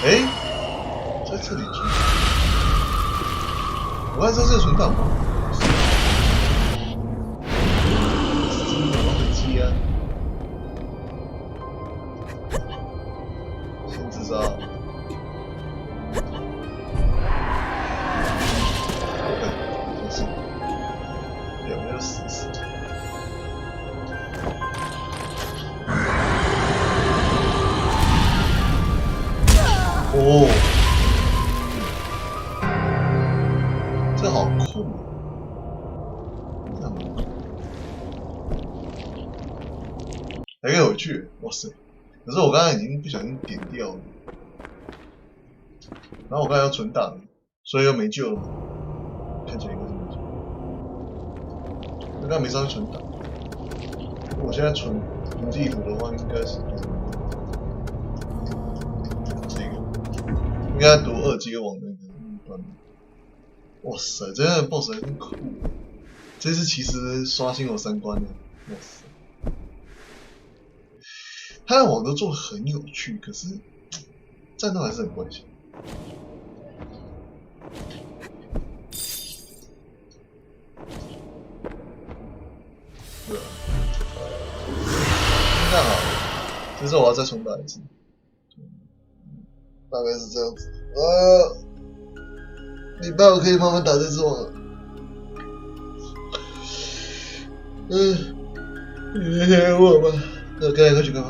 哎，在这里存，我看这是存档吗？我很急啊！先自杀。有没有死死？哦，这好酷啊！这很酷，还可以回去，哇塞！可是我刚才已经不小心点掉了，然后我刚才要存档，所以又没救了嘛。看起来应该是没救。我刚才没上去存档，我现在存地图的话，应该是读这个，应该读2阶往那个端。哇塞，这样的 BOSS 还真酷！这次其实刷新我3观了，哇塞！他的网都做得很有趣，可是战斗还是很关键。对啊，那好，这次我要再重打一次，大概是这样子。礼拜5可以慢慢打这只网了。我吧，快去干嘛？